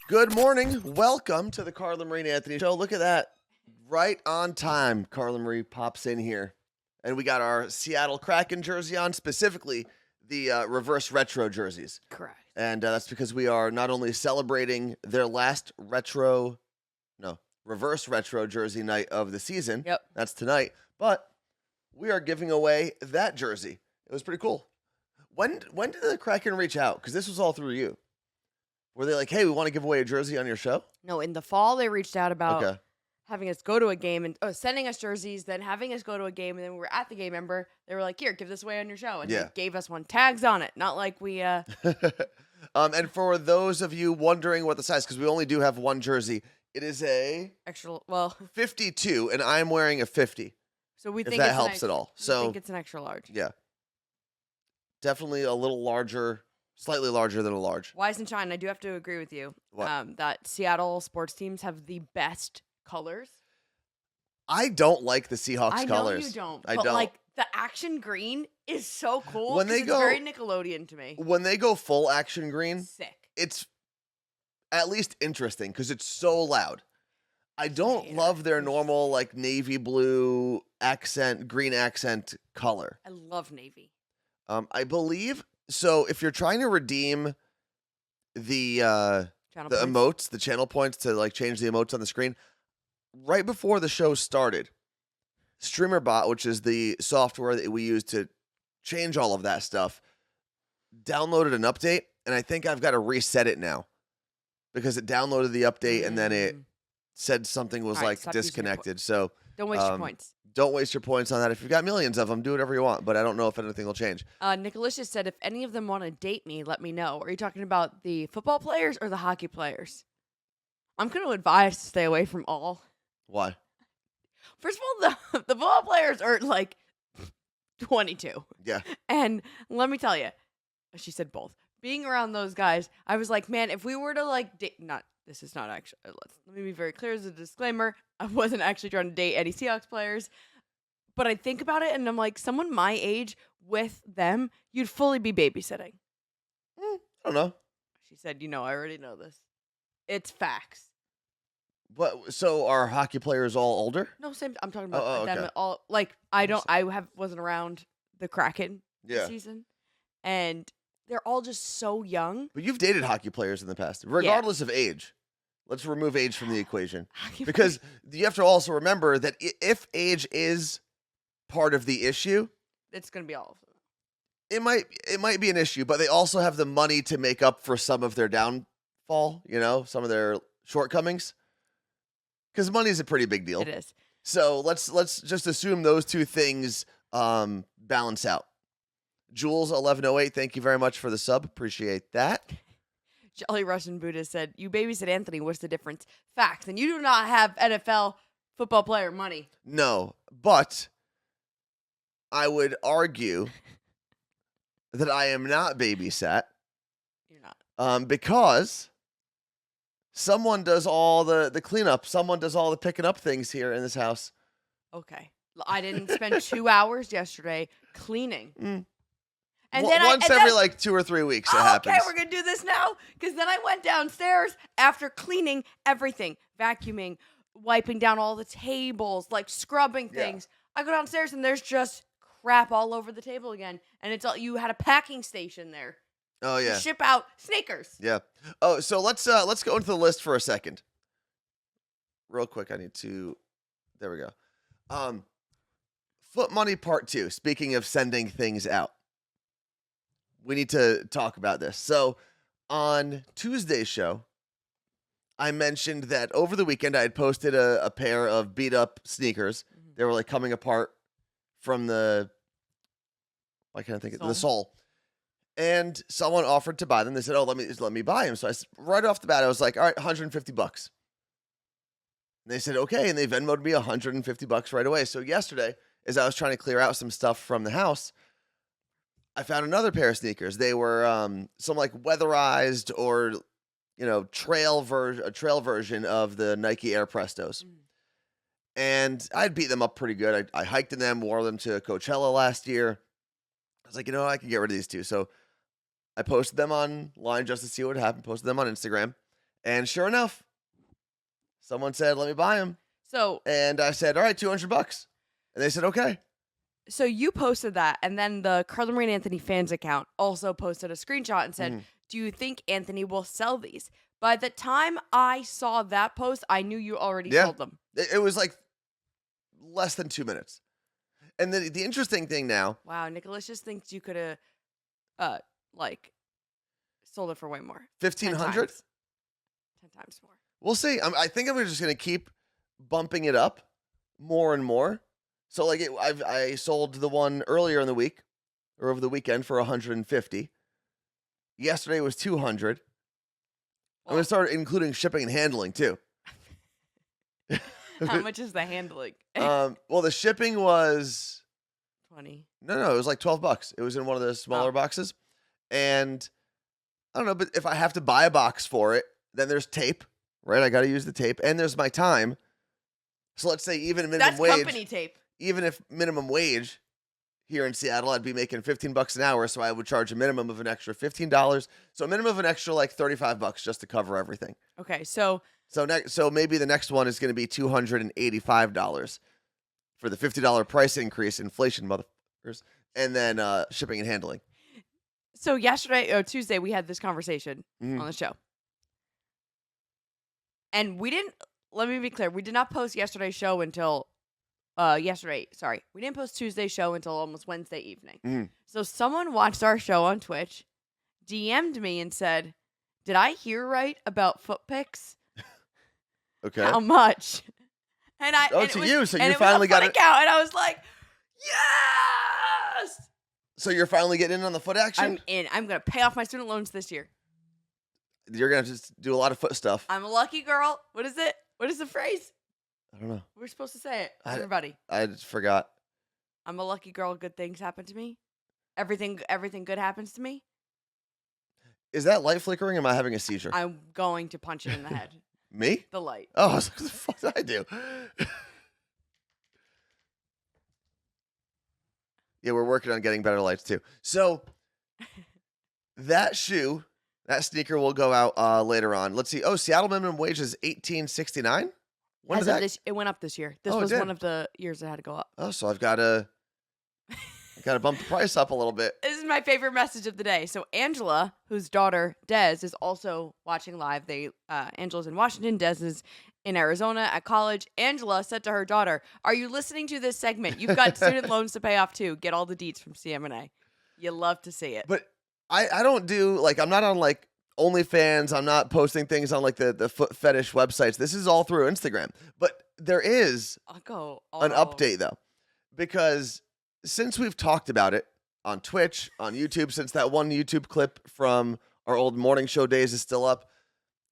Good morning. Welcome to the Carla Marie and Anthony Show. Look at that. Right on time, Carla Marie pops in here. And we got our Seattle Kraken jersey on, specifically the reverse retro jerseys. Correct. And that's because we are not only celebrating their last reverse retro jersey night of the season. Yep. That's tonight. But we are giving away that jersey. It was pretty cool. When did the Kraken reach out? Because this was all through you. Were they like, hey, we want to give away a jersey on your show? No, in the fall, they reached out about having us go to a game and sending us jerseys, then having us go to a game, and then we were at the game, remember? They were like, here, give this away on your show. And they gave us one. Tags on it. Not like we... And for those of you wondering what the size, because we only do have one jersey, it is a... 52, and I'm wearing a 50. So we think if that helps at all. So I think it's an extra large. Yeah. Definitely a little larger, slightly larger than a large. Wise and shine, I do have to agree with you. What? That Seattle sports teams have the best colors. I don't like the Seahawks colors. I know you don't. I but don't. Like the action green is so cool. When they it's go very Nickelodeon to me. When they go full action green, Sick. It's at least interesting because it's so loud. I don't love their normal like navy blue accent, green accent color. I love navy. I believe so. If you're trying to redeem the emotes, the channel points to like change the emotes on the screen, right before the show started, StreamerBot, which is the software that we use to change all of that stuff, downloaded an update, and I think I've got to reset it now because it downloaded the update and then it said something was like disconnected. So don't waste your points. Don't waste your points on that. If you've got millions of them, do whatever you want, but I don't know if anything will change. Nicolicious said, if any of them want to date me, let me know. Are you talking about the football players or the hockey players? I'm going to advise to stay away from all. Why? First of all, the football players are like 22. Yeah. And let me tell you, she said both. Being around those guys, I was like, man, if we were to like date, this is not actually, let me be very clear as a disclaimer. I wasn't actually trying to date any Seahawks players. But I think about it and I'm like, someone my age with them, you'd fully be babysitting. I don't know. She said, I already know this. It's facts. But so are hockey players all older? No, same. I'm talking about them all. Like I wasn't around the Kraken this season, and they're all just so young. But you've dated hockey players in the past, regardless of age. Let's remove age from the equation because you have to also remember that if age is part of the issue, it's going to be all of them. It might be an issue, but they also have the money to make up for some of their downfall. Some of their shortcomings. Because money is a pretty big deal. It is. So let's just assume those two things balance out. Jules 1108, thank you very much for the sub. Appreciate that. Jolly Russian Buddhist said, "You babysit Anthony. What's the difference?" Facts. And you do not have NFL football player money. No, but I would argue that I am not babysat. You're not. Because someone does all the cleanup. Someone does all the picking up things here in this house. Okay. I didn't spend 2 hours yesterday cleaning. And then every like 2 or 3 weeks it happens. Okay, we're going to do this now. Because then I went downstairs after cleaning everything. Vacuuming, wiping down all the tables, like scrubbing things. I go downstairs and there's just crap all over the table again. And it's all you had a packing station there. Oh yeah. To ship out Snickers. Yeah. Oh, so let's go into the list for a second. Real quick, I need to. There we go. Foot money part 2. Speaking of sending things out, we need to talk about this. So on Tuesday's show, I mentioned that over the weekend I had posted a pair of beat up sneakers. Mm-hmm. They were like coming apart from the. I can't think of the sole. And someone offered to buy them. They said, "Oh, let me buy them." So right off the bat, I was like, "All right, $150." And they said, "Okay," and they Venmoed me $150 right away. So yesterday, as I was trying to clear out some stuff from the house, I found another pair of sneakers. They were some like weatherized or trail version of the Nike Air Prestos. And I'd beat them up pretty good. I hiked in them, wore them to Coachella last year. I was like, I can get rid of these two. So I posted them online just to see what happened, posted them on Instagram. And sure enough, someone said, let me buy them. So And I said, all right, $200. And they said, okay. So you posted that, and then the Carla Marie and Anthony fans account also posted a screenshot and said, do you think Anthony will sell these? By the time I saw that post, I knew you already sold them. It was like less than 2 minutes. And then the interesting thing now. Wow, Nicholas just thinks you could have, sold it for way more. 1,500? 10 times more. We'll see. I think I'm just going to keep bumping it up more and more. So like I sold the one earlier in the week or over the weekend for 150. Yesterday was 200. I'm going to start including shipping and handling too. How much is the handling? Well, the shipping was 20. No, it was like $12. It was in one of the smaller boxes. And I don't know, but if I have to buy a box for it, then there's tape, right? I got to use the tape, and there's my time. So let's say even minimum wage. That's company tape. Even if minimum wage here in Seattle, I'd be making $15 an hour, so I would charge a minimum of an extra $15. So a minimum of an extra like $35 just to cover everything. Okay, so maybe the next one is going to be $285 for the $50 price increase, inflation, motherfuckers, and then shipping and handling. So Tuesday, we had this conversation on the show. And let me be clear, we did not post yesterday's show until, we didn't post Tuesday's show until almost Wednesday evening. So someone watched our show on Twitch, DM'd me and said, did I hear right about foot pics? Okay. How much? And you, so you finally got it. Account, and I was like, yes! So you're finally getting in on the foot action? I'm in. I'm going to pay off my student loans this year. You're going to just do a lot of foot stuff. I'm a lucky girl. What is it? What is the phrase? I don't know. We're supposed to say it. Everybody. I just forgot. I'm a lucky girl. Good things happen to me. Everything good happens to me. Is that light flickering or am I having a seizure? I'm going to punch it in the head. Me? The light. Oh, I was like, what the fuck did I do? Yeah, we're working on getting better lights too. So that sneaker will go out later on. Let's see. Oh, Seattle minimum wage is $18.69. When did that? It went up this year. This was one of the years it had to go up. Oh, so I've got to bump the price up a little bit. This is my favorite message of the day. So Angela, whose daughter Des is also watching live. Angela's in Washington. Des is in Arizona at college. Angela said to her daughter, "Are you listening to this segment? You've got student loans to pay off too. Get all the deets from CM&A. You love to see it." But I don't do I'm not on OnlyFans. I'm not posting things on the foot fetish websites. This is all through Instagram. But there is an update though, because since we've talked about it on Twitch, on YouTube, since that one YouTube clip from our old morning show days is still up,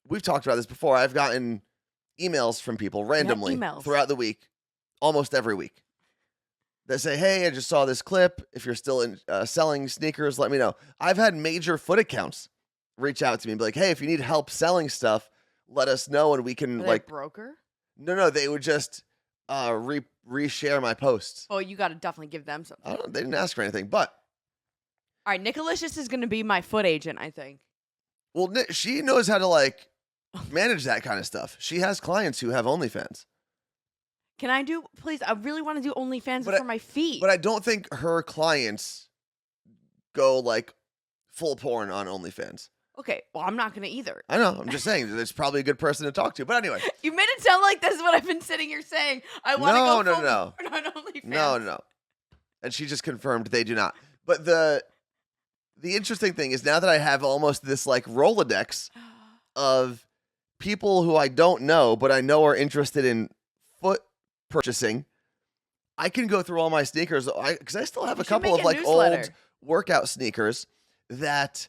we've talked about this before. I've gotten emails from people randomly throughout the week, almost every week, that say, "Hey, I just saw this clip. If you're still selling sneakers, let me know." I've had major foot accounts reach out to me and be like, "Hey, if you need help selling stuff, let us know and we can broker." No, they would just reshare my posts. Oh, you got to definitely give them something. They didn't ask for anything, but all right, Nicolicious is going to be my foot agent, I think. Well, she knows how to manage that kind of stuff. She has clients who have OnlyFans. Can I do, please? I really want to do OnlyFans for my feet. But I don't think her clients go full porn on OnlyFans. Okay, well, I'm not going to either. I know. I'm just saying, there's probably a good person to talk to. But anyway. You made it sound like this is what I've been sitting here saying. I want to go full porn on OnlyFans. No. And she just confirmed they do not. But the interesting thing is now that I have almost this Rolodex of people who I don't know, but I know are interested in foot purchasing, I can go through all my sneakers because I still have a couple of old workout sneakers that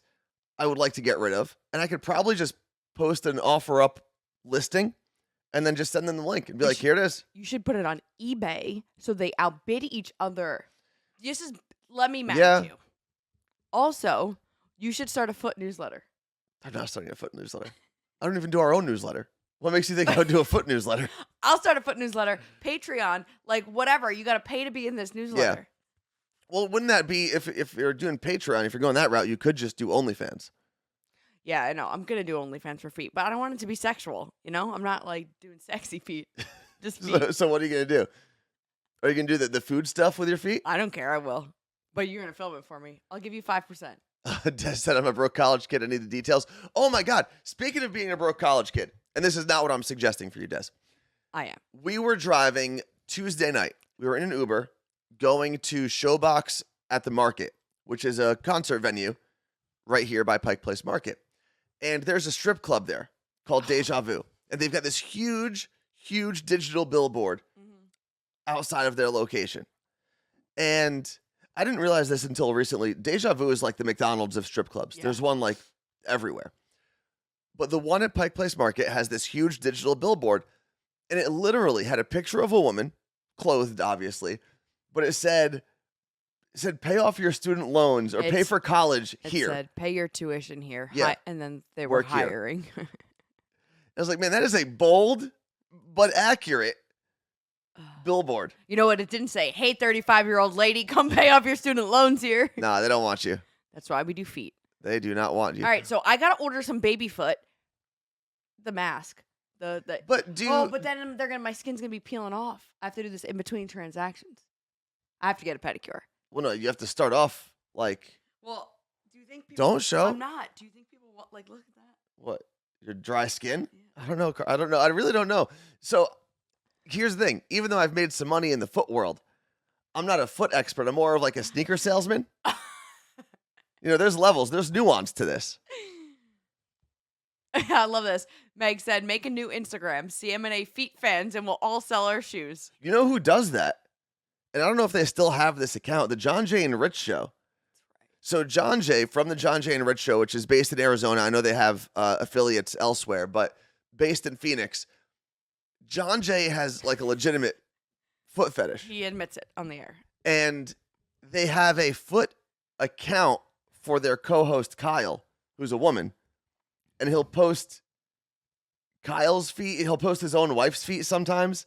I would like to get rid of, and I could probably just post an offer up listing and then just send them the link and be here it is. You should put it on eBay so they outbid each other. Let me manage you. Also, you should start a foot newsletter. I'm not starting a foot newsletter. I don't even do our own newsletter. What makes you think I would do a foot newsletter? I'll start a foot newsletter. Patreon, whatever. You got to pay to be in this newsletter. Yeah. Well, wouldn't that be if you're doing Patreon? If you're going that route, you could just do OnlyFans. Yeah, I know. I'm gonna do OnlyFans for feet, but I don't want it to be sexual. You know, I'm not like doing sexy feet. Just feet. So what are you gonna do? Are you gonna do the food stuff with your feet? I don't care. I will. But you're gonna film it for me. I'll give you 5%. Des said I'm a broke college kid. I need the details. Oh my God. Speaking of being a broke college kid, and this is not what I'm suggesting for you, Des. I am. We were driving Tuesday night. We were in an Uber going to Showbox at the Market, which is a concert venue right here by Pike Place Market. And there's a strip club there called Deja Vu. And they've got this huge, huge digital billboard outside of their location. And I didn't realize this until recently. Deja Vu is like the McDonald's of strip clubs. Yeah. There's one like everywhere. But the one at Pike Place Market has this huge digital billboard, and it literally had a picture of a woman, clothed obviously, but it said pay off your student loans or pay for college here. It said pay your tuition here. Yeah. And then they were Work here. hiring. I was like, man, that is a bold but accurate billboard. You know what? It didn't say, hey, 35-year-old lady, come pay off your student loans here. Nah, they don't want you. That's why we do feet. They do not want you. All right, so I got to order some baby foot. The mask. But then my skin's going to be peeling off. I have to do this in between transactions. I have to get a pedicure. Well, no, you have to start off like. Well, do you think people... Don't show. I'm not. Do you think people want, like, look at that? What? Your dry skin? Yeah. I don't know. I really don't know. So here's the thing. Even though I've made some money in the foot world, I'm not a foot expert. I'm more of like a sneaker salesman. There's levels. There's nuance to this. I love this. Meg said, make a new Instagram, CMNA Feet Fans, and we'll all sell our shoes. You know who does that? And I don't know if they still have this account, the John Jay and Rich Show. So John Jay from the John Jay and Rich Show, which is based in Arizona. I know they have affiliates elsewhere, but based in Phoenix. John Jay has like a legitimate foot fetish. He admits it on the air. And they have a foot account for their co-host Kyle, who's a woman. And he'll post Kyle's feet. He'll post his own wife's feet sometimes.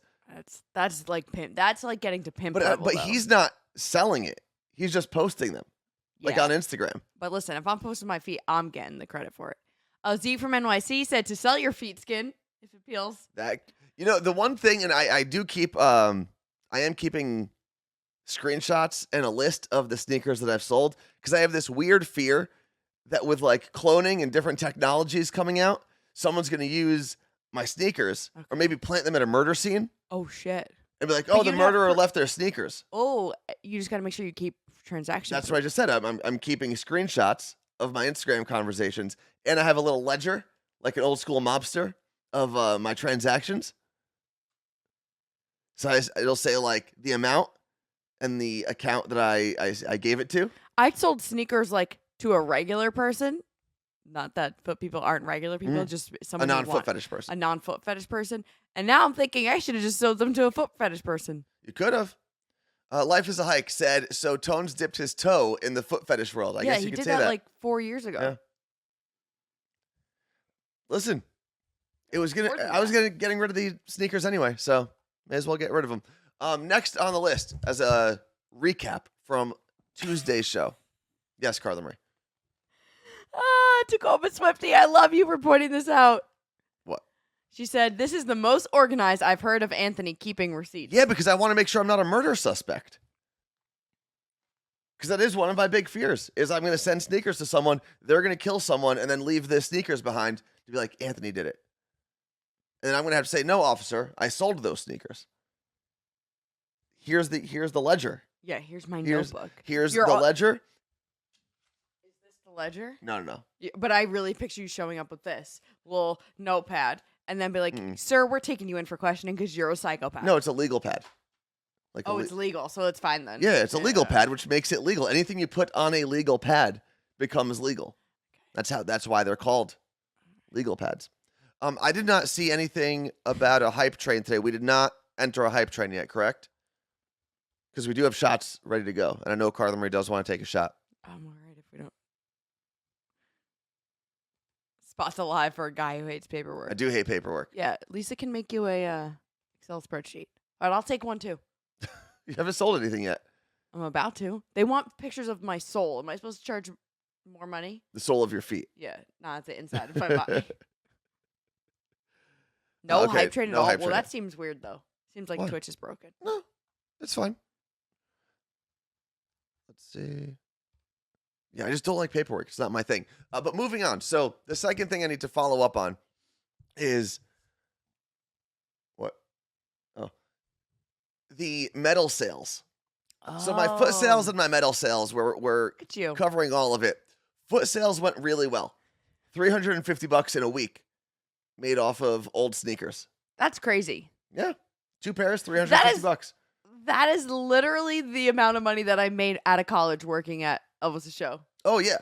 That's like pimp. That's like getting to pimp But level, but though. he's not selling it. He's just posting them, like Yeah. on Instagram. But listen, if I'm posting my feet, I'm getting the credit for it. Z from NYC said to sell your feet skin if it peels. The one thing, and I do keep, I am keeping screenshots and a list of the sneakers that I've sold because I have this weird fear that with like cloning and different technologies coming out, someone's going to use my sneakers or maybe plant them at a murder scene. Oh, shit. And be like, But oh, the you'd have murderer left their sneakers. Oh, you just got to make sure you keep transactions. That's what I just said. I'm keeping screenshots of my Instagram conversations, and I have a little ledger, like an old school mobster, of my transactions. So it'll say like the amount and the account that I gave it to. I sold sneakers like to a regular person. Not that foot people aren't regular people, just A someone who non-foot fetish person. a non-foot fetish person. And now I'm thinking I should have just sold them to a foot fetish person. You could have. Life is a Hike said, so Tones dipped his toe in the foot fetish world. I guess you he could did say that. like 4 years ago. Yeah. Listen, I was More than getting rid of the sneakers anyway, so may as well get rid of them. Next on the list, as a recap from Tuesday's show. Yes, Carla Marie. Tacoma Swifty, I love you for pointing this out. What? She said, this is the most organized I've heard of Anthony keeping receipts. Yeah, because I want to make sure I'm not a murder suspect. Because that is one of my big fears, is I'm going to send sneakers to someone, they're going to kill someone, and then leave the sneakers behind to be like, Anthony did it. And then I'm going to have to say, no, officer, I sold those sneakers. Here's the ledger. Yeah, here's my Here's notebook. the ledger. Is this the ledger? No. Yeah, but I really picture you showing up with this little notepad and then be like, sir, we're taking you in for questioning because you're a psychopath. No, it's a legal pad. Like it's legal, so it's fine then. Yeah, it's a legal pad, which makes it legal. Anything you put on a legal pad becomes legal. That's why they're called legal pads. I did not see anything about a hype train today. We did not enter a hype train yet, correct? Because we do have shots ready to go. And I know Carla Marie does want to take a shot. I'm all right if we don't. Spot's alive for a guy who hates paperwork. I do hate paperwork. Yeah, Lisa can make you a Excel spreadsheet. All right, I'll take one too. You haven't sold anything yet. I'm about to. They want pictures of my soul. Am I supposed to charge More money? The sole of your feet. Yeah, not the inside of my body. No Okay, hype train at no all. hype Well, train. that seems weird though. Seems like Why? Twitch is broken. No, it's fine. Let's see. Yeah, I just don't like paperwork. It's not my thing. But moving on. So the second thing I need to follow up on is what? Oh, the metal sales. So my foot sales and my metal sales were Look at you. covering all of it. Foot sales went really well. $350 in a week made off of old sneakers. That's crazy. Yeah. 2 pairs, $350. That is literally the amount of money that I made out of college working at Elvis's show. Oh yeah.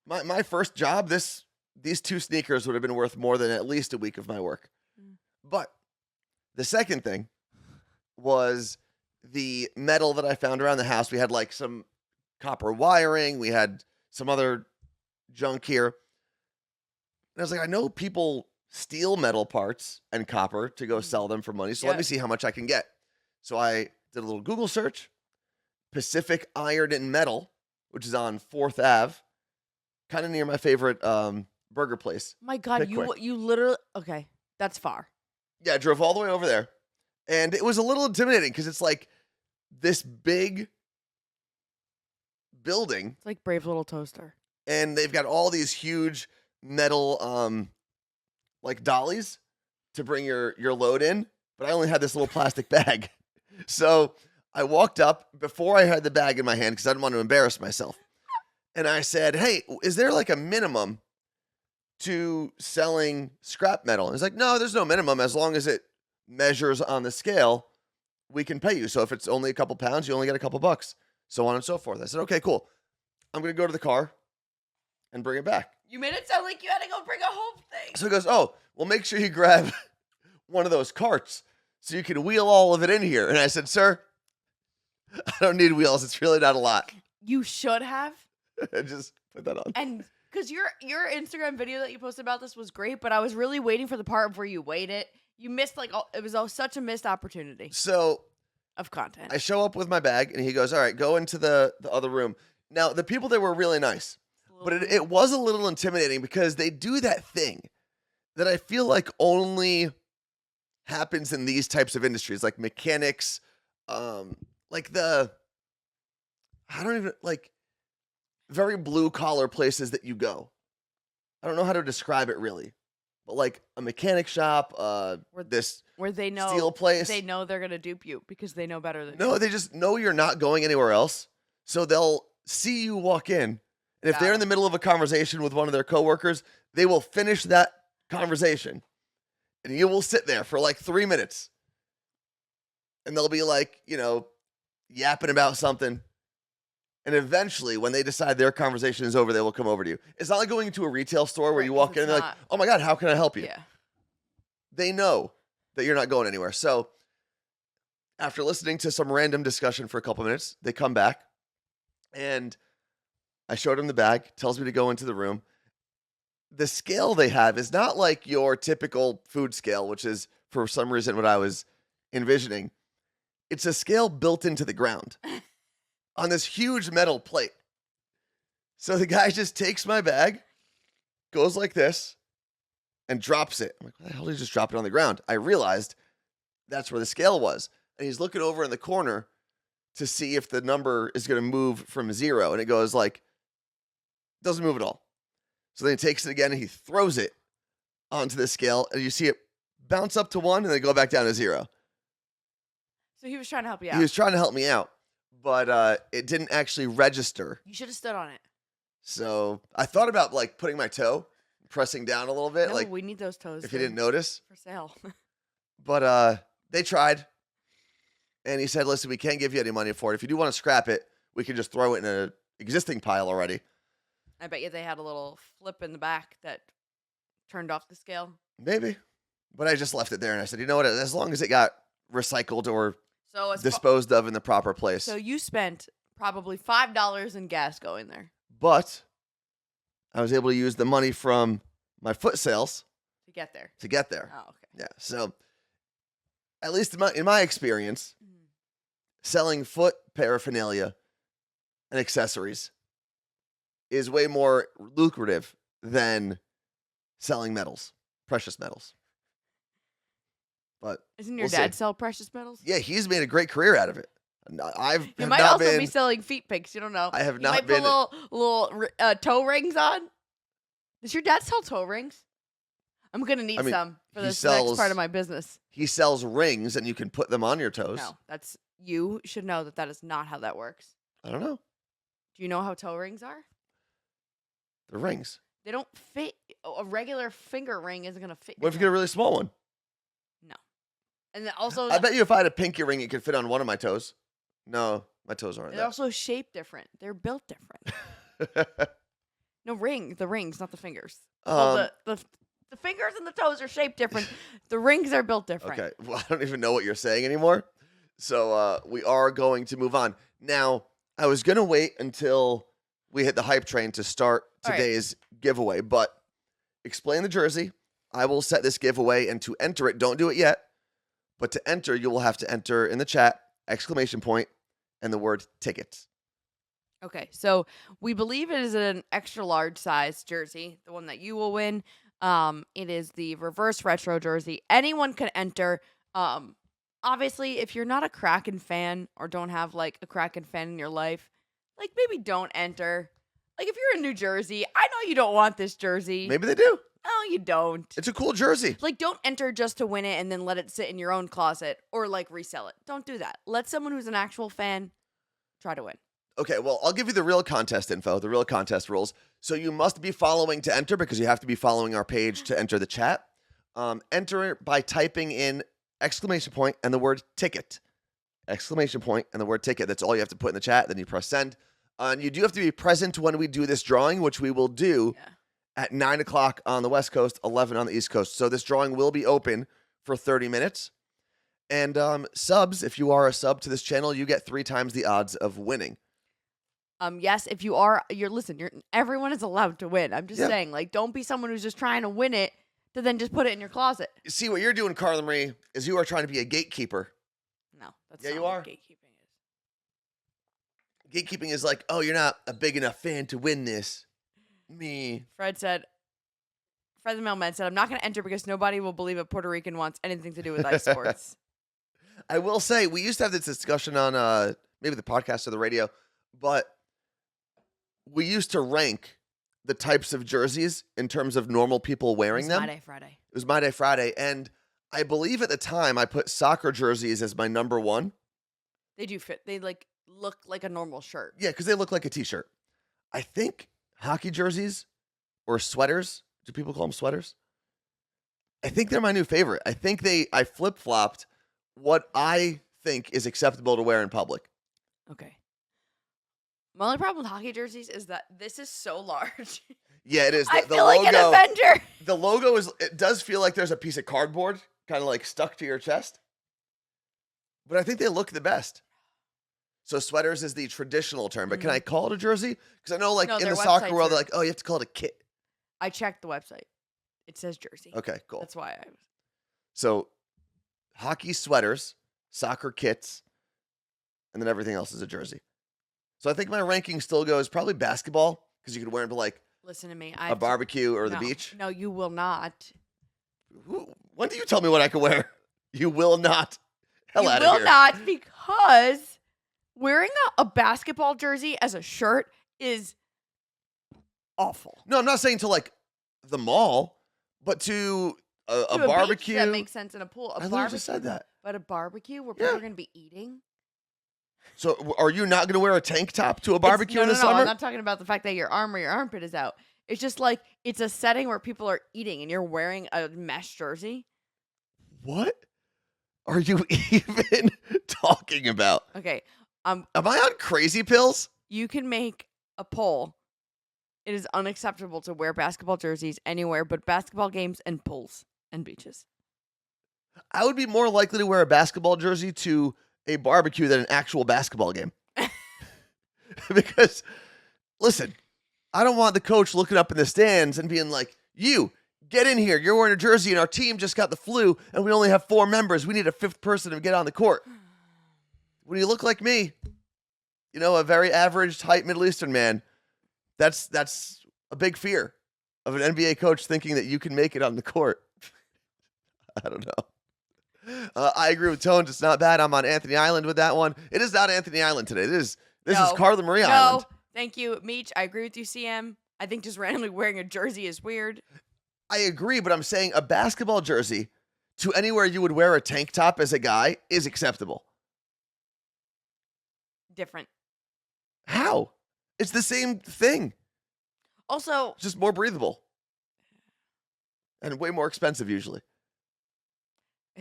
My first job, these 2 sneakers would have been worth more than at least a week of my work. But the second thing was the metal that I found around the house. We had like some copper wiring, we had some other junk here. And I was like, I know people steal metal parts and copper to go sell them for money. So let me see how much I can get. So I did a little Google search. Pacific Iron and Metal, which is on 4th Ave, kind of near my favorite burger place. My God, Pickwick. you literally okay. That's far. Yeah, I drove all the way over there. And it was a little intimidating because it's like this big building. It's like Brave Little Toaster. And they've got all these huge metal like dollies to bring your load in. But I only had this little plastic bag. So I walked up before I had the bag in my hand because I didn't want to embarrass myself. And I said, hey, is there like a minimum to selling scrap metal? And he's like, no, there's no minimum. As long as it measures on the scale, we can pay you. So if it's only a couple pounds, you only get a couple bucks, so on and so forth. I said, okay, cool. I'm going to go to the car and bring it back. You made it sound like you had to go bring a whole thing. So he goes, oh, well, make sure you grab one of those carts so you can wheel all of it in here. And I said, sir, I don't need wheels. It's really not a lot. You should have. Just put that on. And because your Instagram video that you posted about this was great, but I was really waiting for the part where you weighed it. You missed it was such a missed opportunity So of content. I show up with my bag and he goes, all right, go into the other room. Now, the people there were really nice, but it was a little intimidating because they do that thing that I feel like only happens in these types of industries, like mechanics, like very blue collar places that you go. I don't know how to describe it really, but like a mechanic shop, where they know steel place. They know they're gonna dupe you because they know better than you. No, they just know you're not going anywhere else. So they'll see you walk in. And if they're in the middle of a conversation with one of their coworkers, they will finish that conversation. And you will sit there for like 3 minutes. And they'll be like, yapping about something. And eventually, when they decide their conversation is over, they will come over to you. It's not like going into a retail store where you walk in and they're like, oh my God, how can I help you? Yeah. They know that you're not going anywhere. So after listening to some random discussion for a couple minutes, they come back and I showed them the bag, tells me to go into the room. The scale they have is not like your typical food scale, which is for some reason what I was envisioning. It's a scale built into the ground on this huge metal plate. So the guy just takes my bag, goes like this, and drops it. I'm like, what the hell did he just drop it on the ground? I realized that's where the scale was. And he's looking over in the corner to see if the number is going to move from 0. And it goes like, doesn't move at all. So then he takes it again and he throws it onto the scale. And you see it bounce up to 1 and then go back down to 0. So he was trying to help you out. He was trying to help me out, but it didn't actually register. You should have stood on it. So I thought about like putting my toe, pressing down a little bit. No, like we need those toes. if you didn't notice. For sale. But they tried. And he said, listen, we can't give you any money for it. If you do want to scrap it, we can just throw it in an existing pile already. I bet you they had a little flip in the back that turned off the scale. Maybe. But I just left it there and I said, you know what? As long as it got recycled or So disposed of in the proper place. So you spent probably $5 in gas going there. But I was able to use the money from my foot sales To get there. to get there. Oh, okay. Yeah. So at least in my experience, selling foot paraphernalia and accessories is way more lucrative than selling metals, precious metals. But Isn't your we'll dad see. sell precious metals? Yeah, he's made a great career out of it. You might also be selling feet pics. You don't know. I have You not might been. put little toe rings on. Does your dad sell toe rings? I'm gonna need some for this next part of my business. He sells rings, and you can put them on your toes. No, you should know that is not how that works. I don't know. Do you know how toe rings are? They're rings. They don't fit. A regular finger ring isn't gonna fit. What if you get a really small one? No. And then also, I bet you if I had a pinky ring, it could fit on one of my toes. No, my toes aren't they're that. also shaped different. They're built different. No, the rings, not the fingers. Well, the fingers and the toes are shaped different. The rings are built different. Okay. Well, I don't even know what you're saying anymore. So we are going to move on. Now, I was going to wait until we hit the hype train to start today's giveaway, but explain the jersey. I will set this giveaway, and to enter it, don't do it yet, but to enter, you will have to enter in the chat, ! And the word ticket. Okay, so we believe it is an extra large size jersey, the one that you will win. It is the reverse retro jersey. Anyone can enter. Obviously, if you're not a Kraken fan or don't have like a Kraken fan in your life, like maybe don't enter. Like if you're in New Jersey, I know you don't want this jersey. Maybe they do. No, you don't. It's a cool jersey. Like don't enter just to win it and then let it sit in your own closet or like resell it. Don't do that. Let someone who's an actual fan try to win. Okay, well, I'll give you the real contest info, the real contest rules. So you must be following to enter because you have to be following our page to enter the chat. Enter by typing in ! And the word ticket. ! And the word ticket. That's all you have to put in the chat. Then you press send. And you do have to be present when we do this drawing, which we will do at 9 o'clock on the West Coast, 11 on the East Coast. So this drawing will be open for 30 minutes. And subs, if you are a sub to this channel, you get 3 times the odds of winning. Yes, if you are, everyone is allowed to win. I'm just saying, like, don't be someone who's just trying to win it to then just put it in your closet. See, what you're doing, Carla Marie, is you are trying to be a gatekeeper. No, that's not you what are. Gatekeeping is. Gatekeeping is like, oh, you're not a big enough fan to win this. Me. Fred the mailman said, I'm not going to enter because nobody will believe a Puerto Rican wants anything to do with ice sports. I will say, we used to have this discussion on maybe the podcast or the radio, but we used to rank the types of jerseys in terms of normal people wearing them. My Day Friday. It was My Day Friday. And I believe at the time I put soccer jerseys as my number 1. They do fit. They like look like a normal shirt. Yeah, because they look like a t-shirt. I think hockey jerseys or sweaters, do people call them sweaters? I think they're my new favorite. I think I flip-flopped what I think is acceptable to wear in public. Okay. My only problem with hockey jerseys is that this is so large. Yeah, it is. I feel like an Avenger. The logo it does feel like there's a piece of cardboard kind of like stuck to your chest. But I think they look the best. So sweaters is the traditional term, but can I call it a jersey? Because I know like in the soccer world, they're like, oh, you have to call it a kit. I checked the website. It says jersey. Okay, cool. That's why So hockey sweaters, soccer kits, and then everything else is a jersey. So I think my ranking still goes probably basketball because you could wear them to like listen to me. A barbecue or the beach. No, you will not. When do you tell me what I can wear? You will not. Hell out of here. You will not because wearing a basketball jersey as a shirt is awful. No, I'm not saying to like the mall, but to a barbecue. Beach, that makes sense in a pool. I literally just said that. But a barbecue where people are going to be eating. So are you not going to wear a tank top to a barbecue in the summer? I'm not talking about the fact that your arm or your armpit is out. It's just like it's a setting where people are eating and you're wearing a mesh jersey. What are you even talking about? Okay. Am I on crazy pills? You can make a poll. It is unacceptable to wear basketball jerseys anywhere but basketball games and pools and beaches. I would be more likely to wear a basketball jersey to a barbecue than an actual basketball game. Because, listen, I don't want the coach looking up in the stands and being like, you, get in here. You're wearing a jersey and our team just got the flu and we only have 4 members. We need a 5th person to get on the court. When you look like me, a very average height Middle Eastern man, That's a big fear of an NBA coach thinking that you can make it on the court. I don't know. I agree with Tones. It's not bad. I'm on Anthony Island with that one. It is not Anthony Island today. This is Carla Marie Island. No, thank you, Meech. I agree with you, CM. I think just randomly wearing a jersey is weird. I agree, but I'm saying a basketball jersey to anywhere you would wear a tank top as a guy is acceptable. Different. How? It's the same thing. Also, It's just more breathable. And way more expensive usually.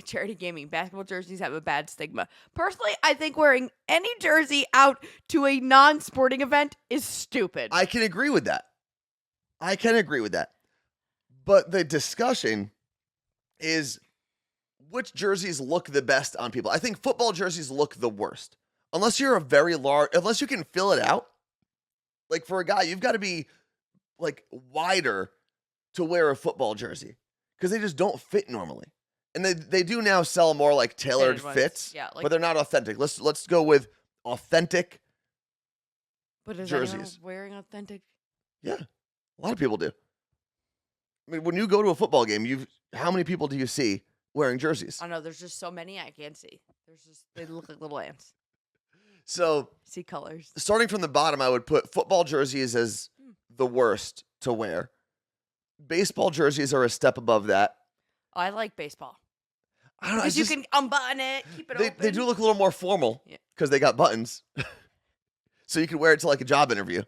charity gaming, basketball jerseys have a bad stigma. Personally, I think wearing any jersey out to a non-sporting event is stupid. I can agree with that. But the discussion is which jerseys look the best on people. I think football jerseys look the worst. Unless you're unless you can fill it out. Like for a guy, you've got to be like wider to wear a football jersey because they just don't fit normally. And they do now sell more like tailored fits, yeah, but they're not authentic. Let's go with authentic but is jerseys. anyone wearing authentic? Yeah, a lot of people do. I mean, when you go to a football game, how many people do you see wearing jerseys? I don't know. There's just so many I can't see. They look like little ants. So See colors. starting from the bottom, I would put football jerseys as the worst to wear. Baseball jerseys are a step above that. Oh, I like baseball. I don't know. Because you can unbutton it, keep it open. They do look a little more formal because they got buttons. So you can wear it to like a job interview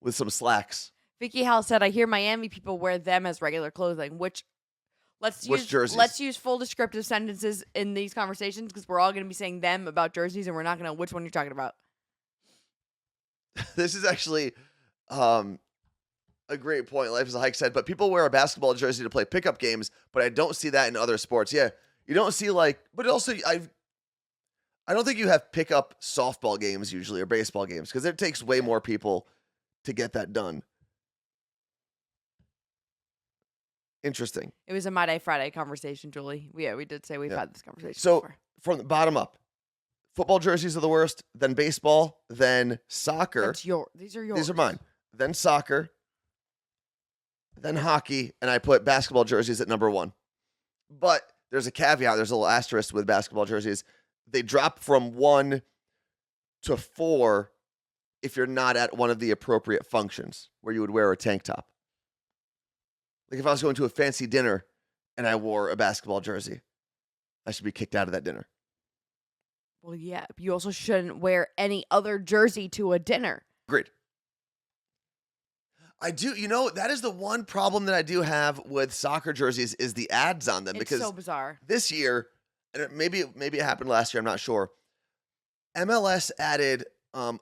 with some slacks. Vicky Howell said, I hear Miami people wear them as regular clothing, which jerseys? Let's use full descriptive sentences in these conversations because we're all going to be saying them about jerseys and we're not going to know which one you're talking about. This is actually a great point. Life is a hike said, but people wear a basketball jersey to play pickup games, but I don't see that in other sports. Yeah, you don't see but also I don't think you have pickup softball games usually or baseball games because it takes way more people to get that done. Interesting. It was a My Day Friday conversation, Julie. We did say we've had this conversation So before. from the bottom up, football jerseys are the worst, then baseball, then soccer. These are yours. These are mine. Then soccer, then hockey, and I put basketball jerseys at number 1. But there's a caveat. There's a little asterisk with basketball jerseys. They drop from 1 to 4 if you're not at one of the appropriate functions where you would wear a tank top. Like if I was going to a fancy dinner and I wore a basketball jersey, I should be kicked out of that dinner. Well, yeah. You also shouldn't wear any other jersey to a dinner. Agreed. I do, that is the one problem that I do have with soccer jerseys is the ads on them. It's because so bizarre. This year, and maybe it happened last year, I'm not sure. MLS added an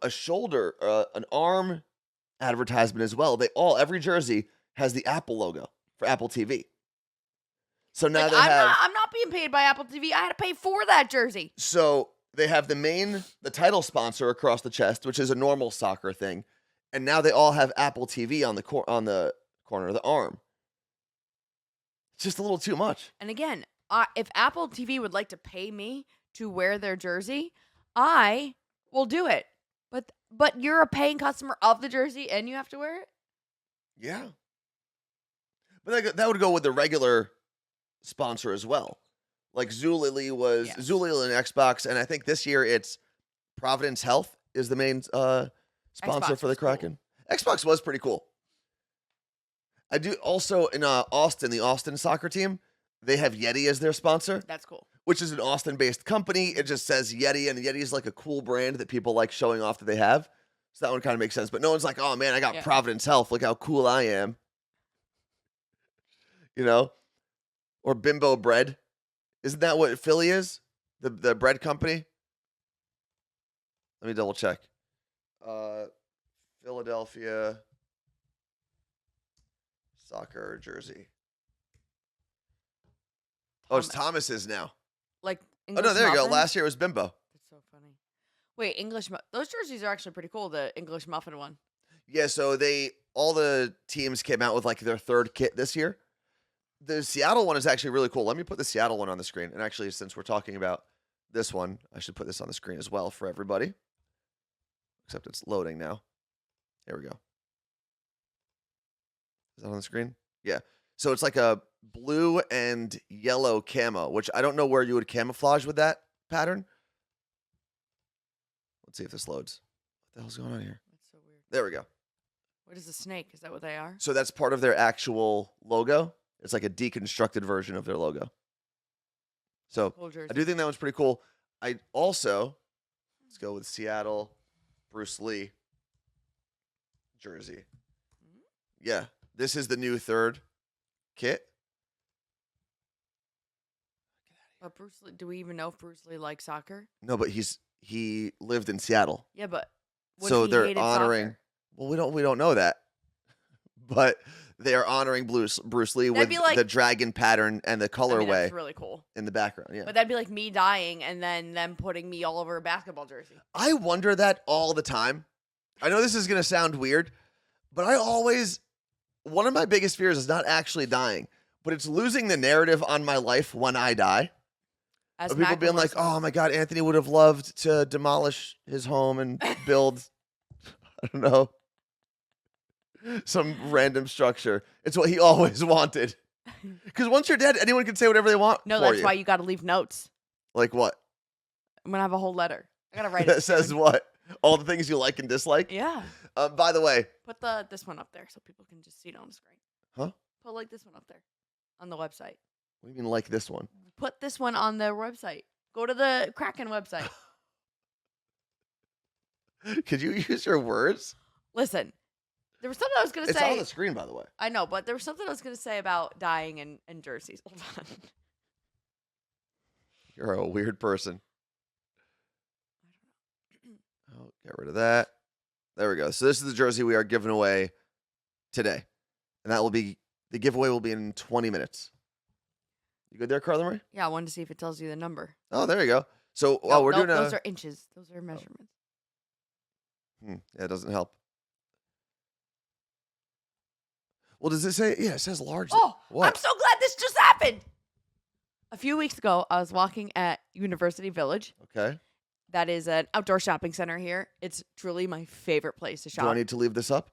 arm advertisement as well. Every jersey has the Apple logo for Apple TV. So now I'm not being paid by Apple TV. I had to pay for that jersey. So they have the title sponsor across the chest, which is a normal soccer thing. And now they all have Apple TV on the corner of the arm. It's just a little too much. And again, if Apple TV would like to pay me to wear their jersey, I will do it. But you're a paying customer of the jersey and you have to wear it? Yeah. But that would go with the regular sponsor as well. Like Zulily was Zulily and Xbox, and I think this year it's Providence Health is the main sponsor Xbox for the Kraken. Cool. Xbox was pretty cool. I do also in Austin, the Austin soccer team, they have Yeti as their sponsor. That's cool. Which is an Austin-based company. It just says Yeti, and Yeti is like a cool brand that people like showing off that they have. So that one kind of makes sense. But no one's like, oh man, I got Providence Health. Look how cool I am. Or Bimbo Bread. Isn't that what Philly is? The bread company? Let me double check. Philadelphia soccer jersey. Oh, it's Thomas's now. Like English there you go. Last year it was Bimbo. That's so funny. Wait, those jerseys are actually pretty cool, the English muffin one. Yeah, so all the teams came out with like their third kit this year. The Seattle one is actually really cool. Let me put the Seattle one on the screen. And actually, since we're talking about this one, I should put this on the screen as well for everybody. Except it's loading now. Here we go. Is that on the screen? Yeah. So it's like a blue and yellow camo, which I don't know where you would camouflage with that pattern. Let's see if this loads. What the hell's going on here? That's so weird. There we go. What is a snake? Is that what they are? So that's part of their actual logo. It's like a deconstructed version of their logo. So Cool jersey. I do think that one's pretty cool. I also, let's go with Seattle, Bruce Lee jersey. Yeah, this is the new third kit. But Bruce Lee, do we even know if Bruce Lee likes soccer? No, but he lived in Seattle. Yeah, but what So if he they're hated honoring. soccer? Well, we don't know that, but they are honoring Bruce Lee That'd with be like- the dragon pattern and the I mean, colorway that's really cool. in the background. Yeah, But that'd be like me dying and then them putting me all over a basketball jersey. I wonder that all the time. I know this is gonna sound weird, but one of my biggest fears is not actually dying, but it's losing the narrative on my life when I die. As Of people being like, "Oh my God, Anthony would have loved to demolish his home and build, I don't know, some random structure." It's what he always wanted. Because once you're dead, anyone can say whatever they want. No, for that's you. why you got to leave notes. Like what? I'm gonna have a whole letter. I gotta write it. That says what? All the things you like and dislike. Yeah. By the way, Put this one up there so people can just see it on the screen. huh? Put like this one up there on the website. What do you mean like this one? Put this one on their website. Go to the Kraken website. Could you use your words? Listen, there was something I was gonna It's say. on the screen, by the way. I know, but there was something I was gonna say about dying and jerseys. Hold on. You're a weird person. Oh, get rid of that. There we go. So this is the jersey we are giving away today. And the giveaway will be in 20 minutes. You good there, Carla Marie? Yeah, I wanted to see if it tells you the number. Oh, there you go. So we're Nope, doing those are inches. Those are measurements. Yeah, it doesn't help. Well, does it say? Yeah, it says large. Oh, What? I'm so glad this just happened. A few weeks ago, I was walking at University Village. Okay. That is an outdoor shopping center here. It's truly my favorite place to Do I shop. need to leave this up?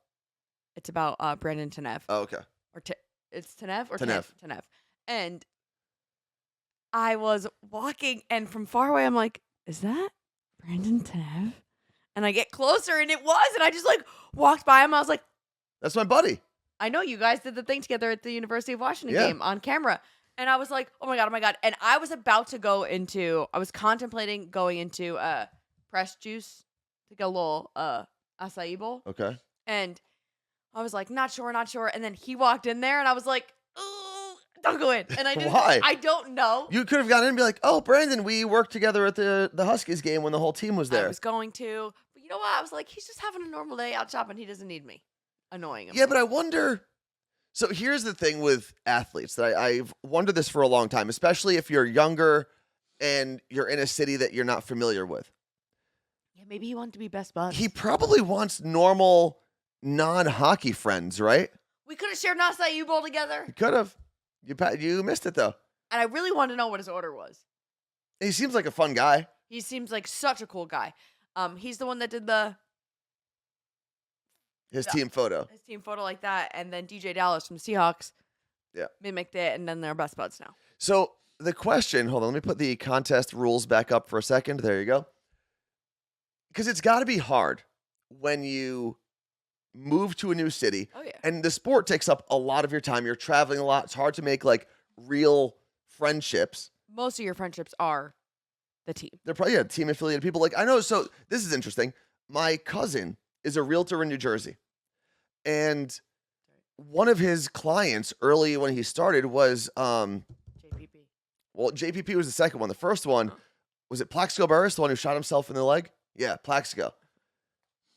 It's about Brandon Tanev. Oh, okay. It's Tanev or Tanev. Tanev. And I was walking, and from far away, I'm like, is that Brandon Tanev? And I get closer, and it was, and I just like walked by him. I was like, That's my buddy. I know you guys did the thing together at the University of Washington Yeah. game on camera. And I was like, oh my God, oh my God. And I was about to I was contemplating going into Press Juice to get a little acai bowl. Okay. And I was like, not sure. And then he walked in there, and I was like, oh, don't go in. And I didn't. Why? I don't know. You could have gone in and be like, "Oh, Brandon, we worked together at the Huskies game when the whole team was I there." was going to. But you know what? I was like, he's just having a normal day out shopping. He doesn't need me. Annoying him. Yeah, but I wonder. So here's the thing with athletes that I've wondered this for a long time, especially if you're younger and you're in a city that you're not familiar with. Yeah, maybe he wanted to be best buds. He probably wants normal, non-hockey friends, right? We could have shared an acai bowl together. You could have. You missed it though. And I really wanted to know what his order was. He seems like a fun guy. He seems like such a cool guy. He's the one that did His Yeah. team photo. his team photo like that, and then DJ Dallas from the Seahawks, Yeah. mimicked it, and then they're best buds now. So the question, hold on, let me put the contest rules back up for a second. There you go. Because it's got to be hard when you move to a new city Oh yeah. and the sport takes up a lot of your time. You're traveling a lot. It's hard to make like real friendships. Most of your friendships are the team. They're probably team affiliated people. Like I know. So this is interesting. My cousin is a realtor in New Jersey, and one of his clients early when he started was JPP. well, JPP was the second one. The first one was it Plaxico Burress, the one who shot himself in the leg? Yeah, Plaxico.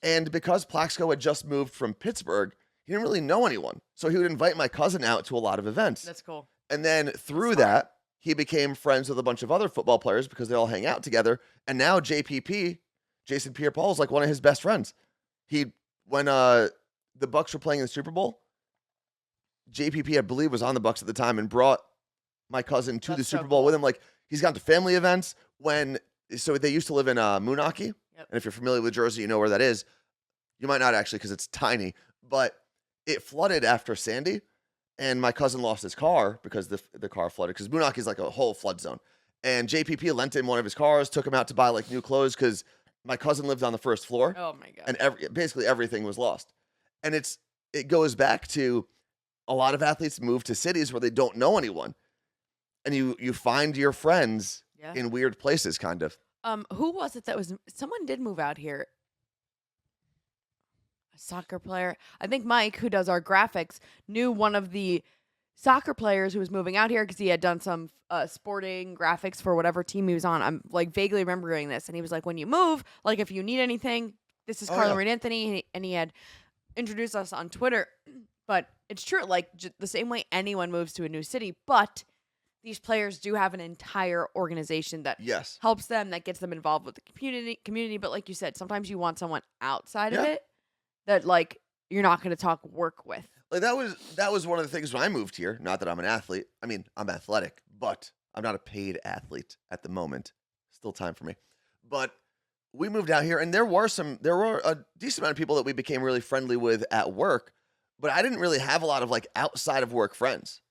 And because Plaxico had just moved from Pittsburgh, he didn't really know anyone. So he would invite my cousin out to a lot of events. That's cool. And then through That's smart. that, he became friends with a bunch of other football players because they all hang out together. And now JPP, Jason Pierre-Paul, is like one of his best friends. When the Bucks were playing in the Super Bowl, JPP, I believe, was on the Bucks at the time and brought my cousin to the That's so Super Bowl cool. with him. Like he's gone to family events so they used to live in Moonachie. Yep. And if you're familiar with Jersey, you know where that is. You might not actually because it's tiny, but it flooded after Sandy, and my cousin lost his car because the car flooded because Moonachie is like a whole flood zone. And JPP lent him one of his cars, took him out to buy like new clothes because my cousin lived on the first floor, Oh my god. and basically everything was lost. And it goes back to a lot of athletes move to cities where they don't know anyone, and you find your friends Yeah. in weird places, kind of. Who was it that was someone did move out here? A soccer player. I think Mike, who does our graphics, knew one of the soccer players who was moving out here because he had done some sporting graphics for whatever team he was on. I'm like vaguely remembering this, and he was like, "When you move, like if you need anything, this is Oh, Carla yeah. Reed Anthony," and he had introduced us on Twitter. But it's true, like the same way anyone moves to a new city, but these players do have an entire organization that Yes. helps them, that gets them involved with the community. But like you said, sometimes you want someone outside of Yeah. it that like you're not going to talk work with. Like that was one of the things when I moved here. Not that I'm an athlete. I mean, I'm athletic, but I'm not a paid athlete at the moment. Still time for me. But we moved out here, and there were a decent amount of people that we became really friendly with at work. But I didn't really have a lot of like outside of work friends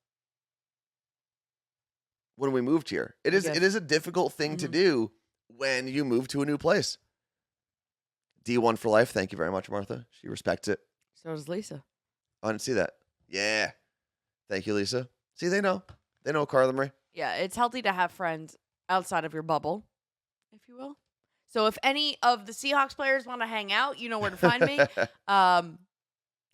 when we moved here. It Yes. is a difficult thing to Mhm. do when you move to a new place. D1 for life. Thank you very much, Martha. She respects it. So does Lisa. Oh, I didn't see that. Yeah. Thank you, Lisa. See, they know. They know Carla Marie. Yeah, it's healthy to have friends outside of your bubble, if you will. So if any of the Seahawks players want to hang out, you know where to find me.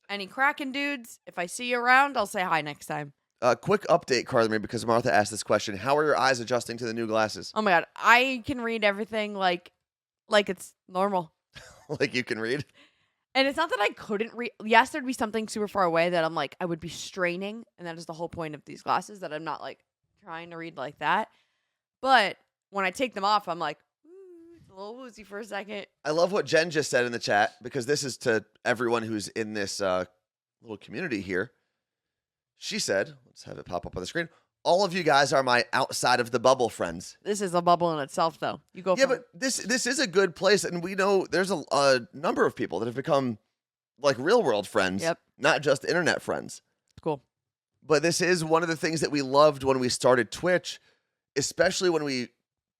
Any Kraken dudes, if I see you around, I'll say hi next time. Quick update, Carla Marie, because Martha asked this question. How are your eyes adjusting to the new glasses? Oh my god, I can read everything like it's normal. Like you can read? And it's not that I couldn't read. Yes, there'd be something super far away that I'm like, I would be straining. And that is the whole point of these glasses, that I'm not like trying to read like that. But when I take them off, I'm like, ooh, it's a little woozy for a second. I love what Jen just said in the chat, because this is to everyone who's in this little community here. She said, let's have it pop up on the screen. All of you guys are my outside of the bubble friends. This is a bubble in itself, though. You go Yeah, from but this is a good place, and we know there's a number of people that have become like real world friends, Yep. not just internet friends. Cool. But this is one of the things that we loved when we started Twitch, especially when we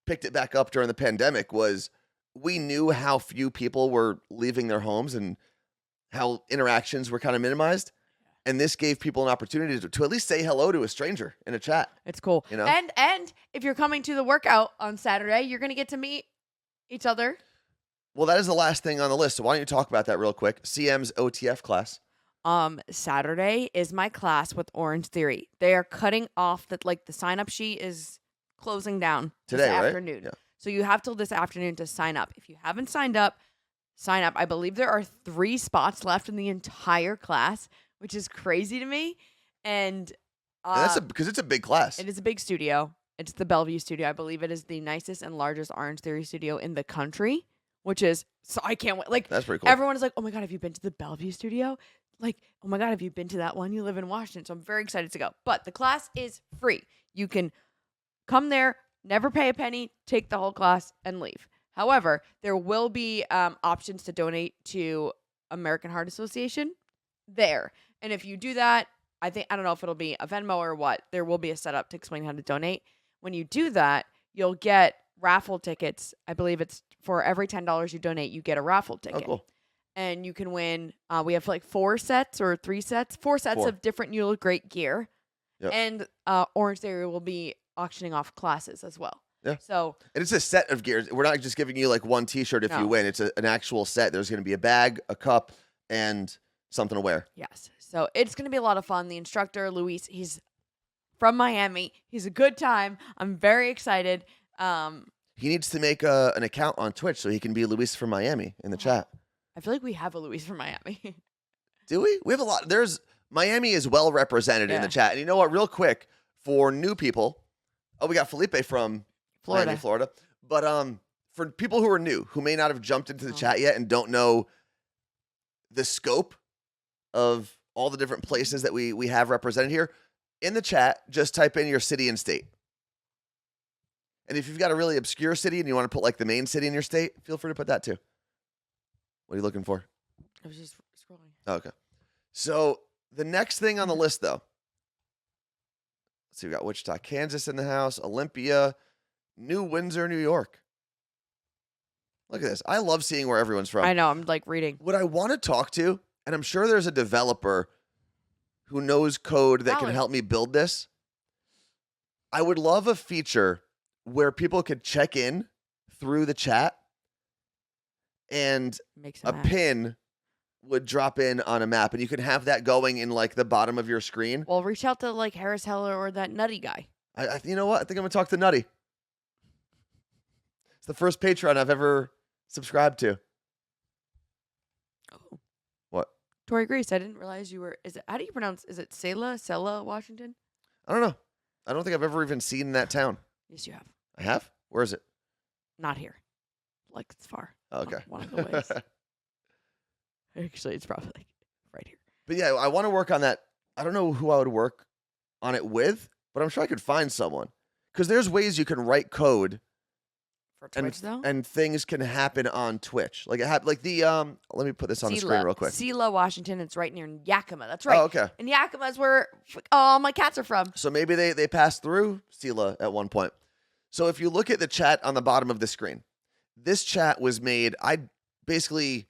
picked it back up during the pandemic, was we knew how few people were leaving their homes and how interactions were kind of minimized. And this gave people an opportunity to at least say hello to a stranger in a chat. It's cool. You know? And if you're coming to the workout on Saturday, you're going to get to meet each other. Well, that is the last thing on the list. So why don't you talk about that real quick? CM's OTF class. Saturday is my class with Orange Theory. They are cutting off that, like, the sign up sheet is closing down Today, this right? afternoon. Yeah. So you have till this afternoon to sign up. If you haven't signed up, sign up. I believe there are 3 spots left in the entire class, which is crazy to me. And And because it's a big class. it is a big studio. It's the Bellevue studio. I believe it is the nicest and largest Orange Theory studio in the country, which is, so I can't wait. Like, That's pretty cool. everyone is like, oh my God, have you been to the Bellevue studio? Like, oh my God, have you been to that one? You live in Washington. So I'm very excited to go. But the class is free. You can come there, never pay a penny, take the whole class, and leave. However, there will be options to donate to American Heart Association there. And if you do that, I don't know if it'll be a Venmo or what. There will be a setup to explain how to donate. When you do that, you'll get raffle tickets. I believe it's for every $10 you donate, you get a raffle ticket. Oh, cool. And you can win. We have like 4 sets or 3 sets, 4 sets 4. of different You Look Great gear. Yep. And Orange Theory will be auctioning off classes as well. Yeah. So And it's a set of gears. We're not just giving you like one t-shirt if No. you win. It's an actual set. There's going to be a bag, a cup, and something to wear. yes. So it's going to be a lot of fun. The instructor, Luis, he's from Miami. He's a good time. I'm very excited. He needs to make an account on Twitch so he can be Luis from Miami in the chat. I feel like we have a Luis from Miami. Do we? We have a lot. Miami is well represented in the Yeah. chat. And you know what? Real quick, for new people, we got Felipe from Florida. Miami, Florida. But for people who are new, who may not have jumped into the chat yet and don't know the scope of all the different places that we have represented here, in the chat, just type in your city and state. And if you've got a really obscure city and you want to put like the main city in your state, feel free to put that too. What are you looking for? I was just scrolling. Okay. So the next thing on the list, though. Let's see, we got Wichita, Kansas in the house, Olympia, New Windsor, New York. Look at this. I love seeing where everyone's from. I know. I'm like reading. What I want to talk to, and I'm sure there's a developer who knows code that can help me build this. I would love a feature where people could check in through the chat and a pin would drop in on a map, and you could have that going in like the bottom of your screen. Well, reach out to like Harris Heller or that Nutty guy. You know what? I think I'm gonna talk to Nutty. It's the first Patreon I've ever subscribed to. Oh, what? Tori Grace. I didn't realize you were. How do you pronounce? Is it Sela, Washington? I don't know. I don't think I've ever even seen that town. Yes, you have. I have. Where is it? Not here. Like it's far. Okay. One of the ways. Actually, it's probably like right here. But yeah, I want to work on that. I don't know who I would work on it with, but I'm sure I could find someone. Because there's ways you can write code for Twitch, though, and things can happen on Twitch. Like let me put this on the screen real quick. Sela, Washington. It's right near Yakima. That's right. Oh, okay. And Yakima is where all my cats are from. So maybe they passed through Sela at one point. So if you look at the chat on the bottom of the screen, this chat was made. I basically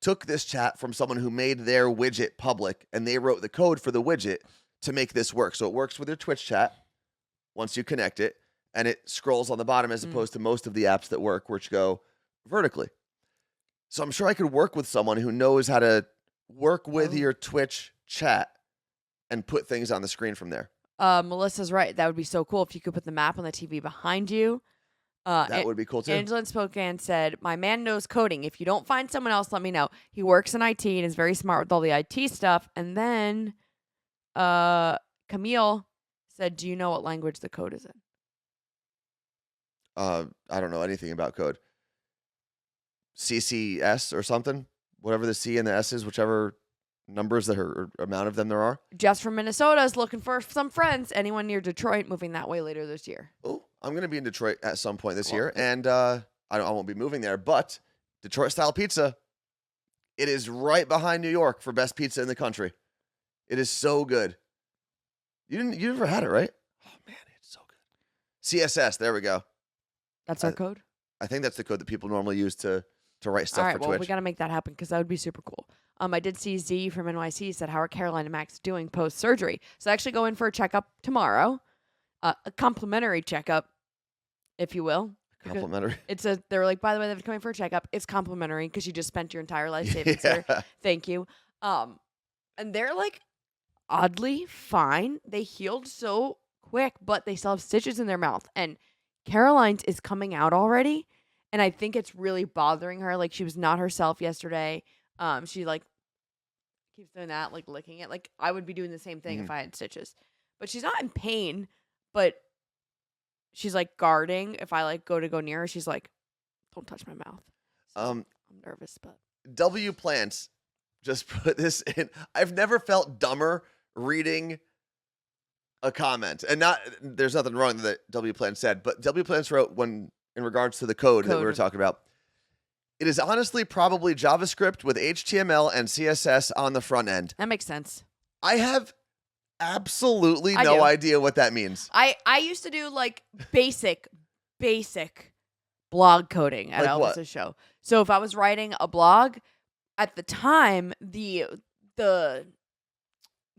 took this chat from someone who made their widget public, and they wrote the code for the widget to make this work. So it works with your Twitch chat once you connect it, and it scrolls on the bottom as opposed to most of the apps that work, which go vertically. So I'm sure I could work with someone who knows how to work with your Twitch chat and put things on the screen from there. Melissa's right. That would be so cool if you could put the map on the TV behind you. That would be cool too. Angela in Spokane said, "My man knows coding. If you don't find someone else, let me know. He works in IT and is very smart with all the IT stuff." And then Camille said, "Do you know what language the code is in?" I don't know anything about code. CCS or something? Whatever the C and the S is, whichever numbers that are, or amount of them there are. Jess from Minnesota is looking for some friends. Anyone near Detroit moving that way later this year? Oh, I'm going to be in Detroit at some point this year, and I won't be moving there, but Detroit-style pizza, it is right behind New York for best pizza in the country. It is so good. You never had it, right? Oh, man, it's so good. CSS, there we go. That's our code? I think that's the code that people normally use to write stuff for Twitch. Well, we got to make that happen because that would be super cool. I did see Z from NYC said, "How are Caroline and Max doing post-surgery?" So I actually go in for a checkup tomorrow, a complimentary checkup, if you will. Complimentary. They were like, "By the way, they're coming for a checkup. It's complimentary because you just spent your entire life savings here. Thank you." And they're like oddly fine. They healed so quick, but they still have stitches in their mouth. And Caroline's is coming out already, and I think it's really bothering her. Like she was not herself yesterday. She like keeps doing that, like licking it. Like I would be doing the same thing if I had stitches. But she's not in pain, but she's like guarding. If I like go near her, she's like, "Don't touch my mouth." So I'm nervous, but W Plants just put this in. I've never felt dumber reading a comment. And there's nothing wrong that W Plants said, but W Plants wrote in regards to the code that we were talking about. It is honestly probably JavaScript with HTML and CSS on the front end. That makes sense. I have absolutely no idea what that means. I used to do like basic blog coding at Elvis's show. So if I was writing a blog, at the time the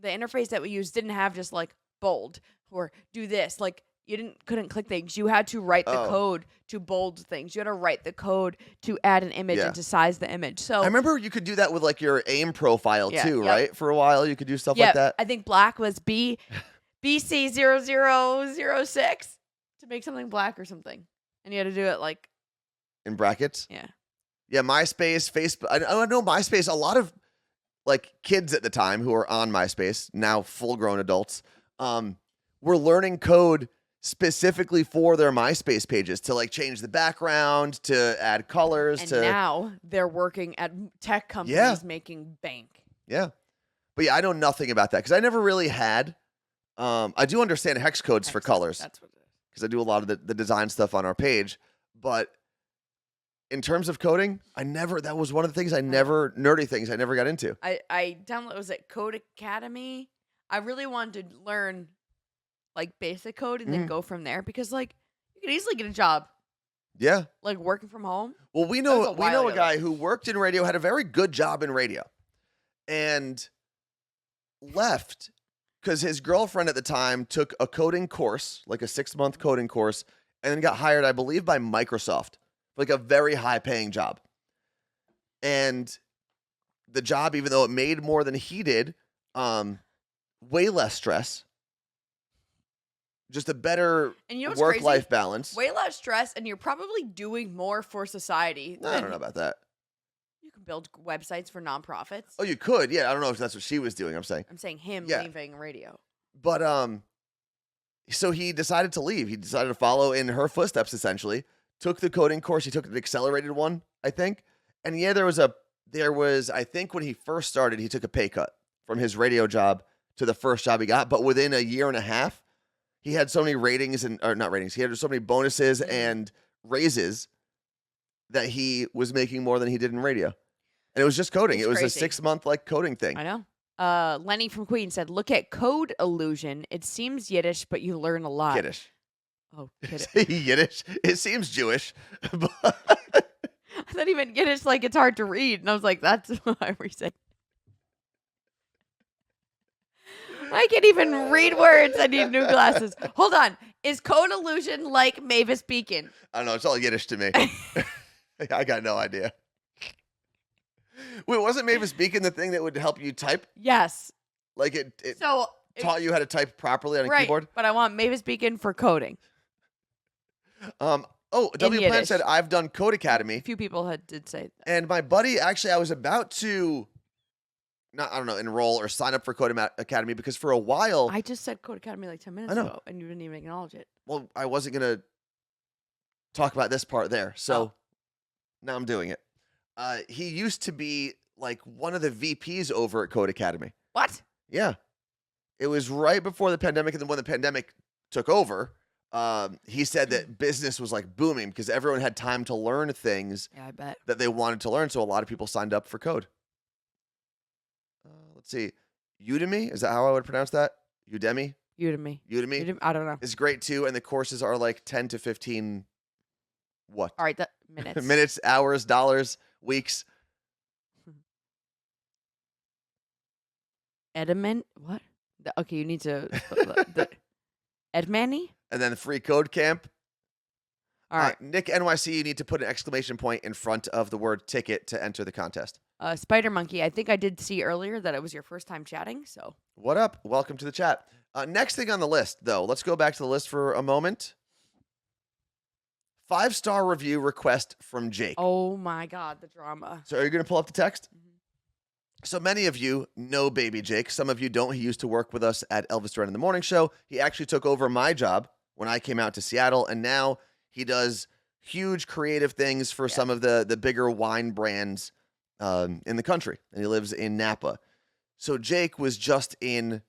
interface that we used didn't have just like bold or do this. Like you couldn't click things. You had to write the code to bold things. You had to write the code to add an image and to size the image. So I remember you could do that with like your AIM profile too, right? For a while you could do stuff like that. I think black was BC0006 to make something black or something. And you had to do it like in brackets. Yeah. Yeah, MySpace, Facebook. I know MySpace. A lot of like kids at the time who are on MySpace, now full-grown adults, were learning code specifically for their MySpace pages to like change the background, to add colors. And now they're working at tech companies making bank. Yeah. But yeah, I know nothing about that because I never really had. I do understand hex codes for colors. That's what it is. Because I do a lot of the design stuff on our page. But in terms of coding, that was one of the things nerdy things I never got into. I downloaded, was it Code Academy? I really wanted to learn like basic code and then go from there because like you could easily get a job Yeah. like working from home. Well, we That was know a while a ago, guy though. who worked in radio, had a very good job in radio, and left because his girlfriend at the time took a coding course, like a 6-month coding course, and then got hired, I believe, by Microsoft for like a very high-paying job. And the job, even though it made more than he did, way less stress, just a better And you know what's work-life crazy? balance. Way less stress, and you're probably doing more for society. I don't know about that. You can build websites for nonprofits. Oh, you could. Yeah, I don't know if that's what she was doing, I'm saying. I'm saying him Yeah. leaving radio. But so he decided to leave. He decided to follow in her footsteps, essentially. Took the coding course. He took an accelerated one, I think. And yeah, there was, I think when he first started, he took a pay cut from his radio job to the first job he got. But within a year and a half, he had so many he had so many bonuses and raises that he was making more than he did in radio. And it was just coding. It's it was crazy. a 6-month like coding thing. I know. Lenny from Queen said, "Look at Code Illusion. It seems Yiddish, but you learn a lot." Yiddish. Oh, kid. Yiddish. It seems Jewish. But I thought he meant Yiddish like it's hard to read, and I was like, "That's why we said." I can't even read words. I need new glasses. Hold on. Is Code Illusion like Mavis Beacon? I don't know. It's all Yiddish to me. I got no idea. Wait, wasn't Mavis Beacon the thing that would help you type? Yes. Like it So taught you how to type properly on a right, keyboard? but I want Mavis Beacon for coding. W Plan Yiddish. said, I've done Code A Academy. few people did say that. And my buddy, actually, I was about to, enroll or sign up for Code Academy because for a while, I just said Code Academy like 10 minutes I know. ago, and you didn't even acknowledge it. well, I wasn't going to talk about this part there. So now I'm doing it. He used to be like one of the VPs over at Code Academy. What? Yeah. It was right before the pandemic. And then when the pandemic took over, he said that business was like booming because everyone had time to learn things Yeah, I bet. that they wanted to learn. So a lot of people signed up for Code. Let's see. Udemy, is that how I would pronounce that? Udemy? Udemy. Udemy I don't know. is great too. And the courses are like 10 to 15 what? All right, minutes. Minutes, hours, dollars, weeks. Edmund? What? Okay, you need to. Edmani? And then the free code camp. All right. Nick NYC, you need to put an exclamation point in front of the word ticket to enter the contest. Spider Monkey, I think I did see earlier that it was your first time chatting, so. What up? Welcome to the chat. Next thing on the list, though, let's go back to the list for a moment. 5-star review request from Jake. Oh my God, the drama. So are you going to pull up the text? Mhm. So many of you know Baby Jake. Some of you don't. He used to work with us at Elvis Duran in the Morning Show. He actually took over my job when I came out to Seattle, and now he does huge creative things for some of the bigger wine brands in the country, and he lives in Napa. So Jake was just in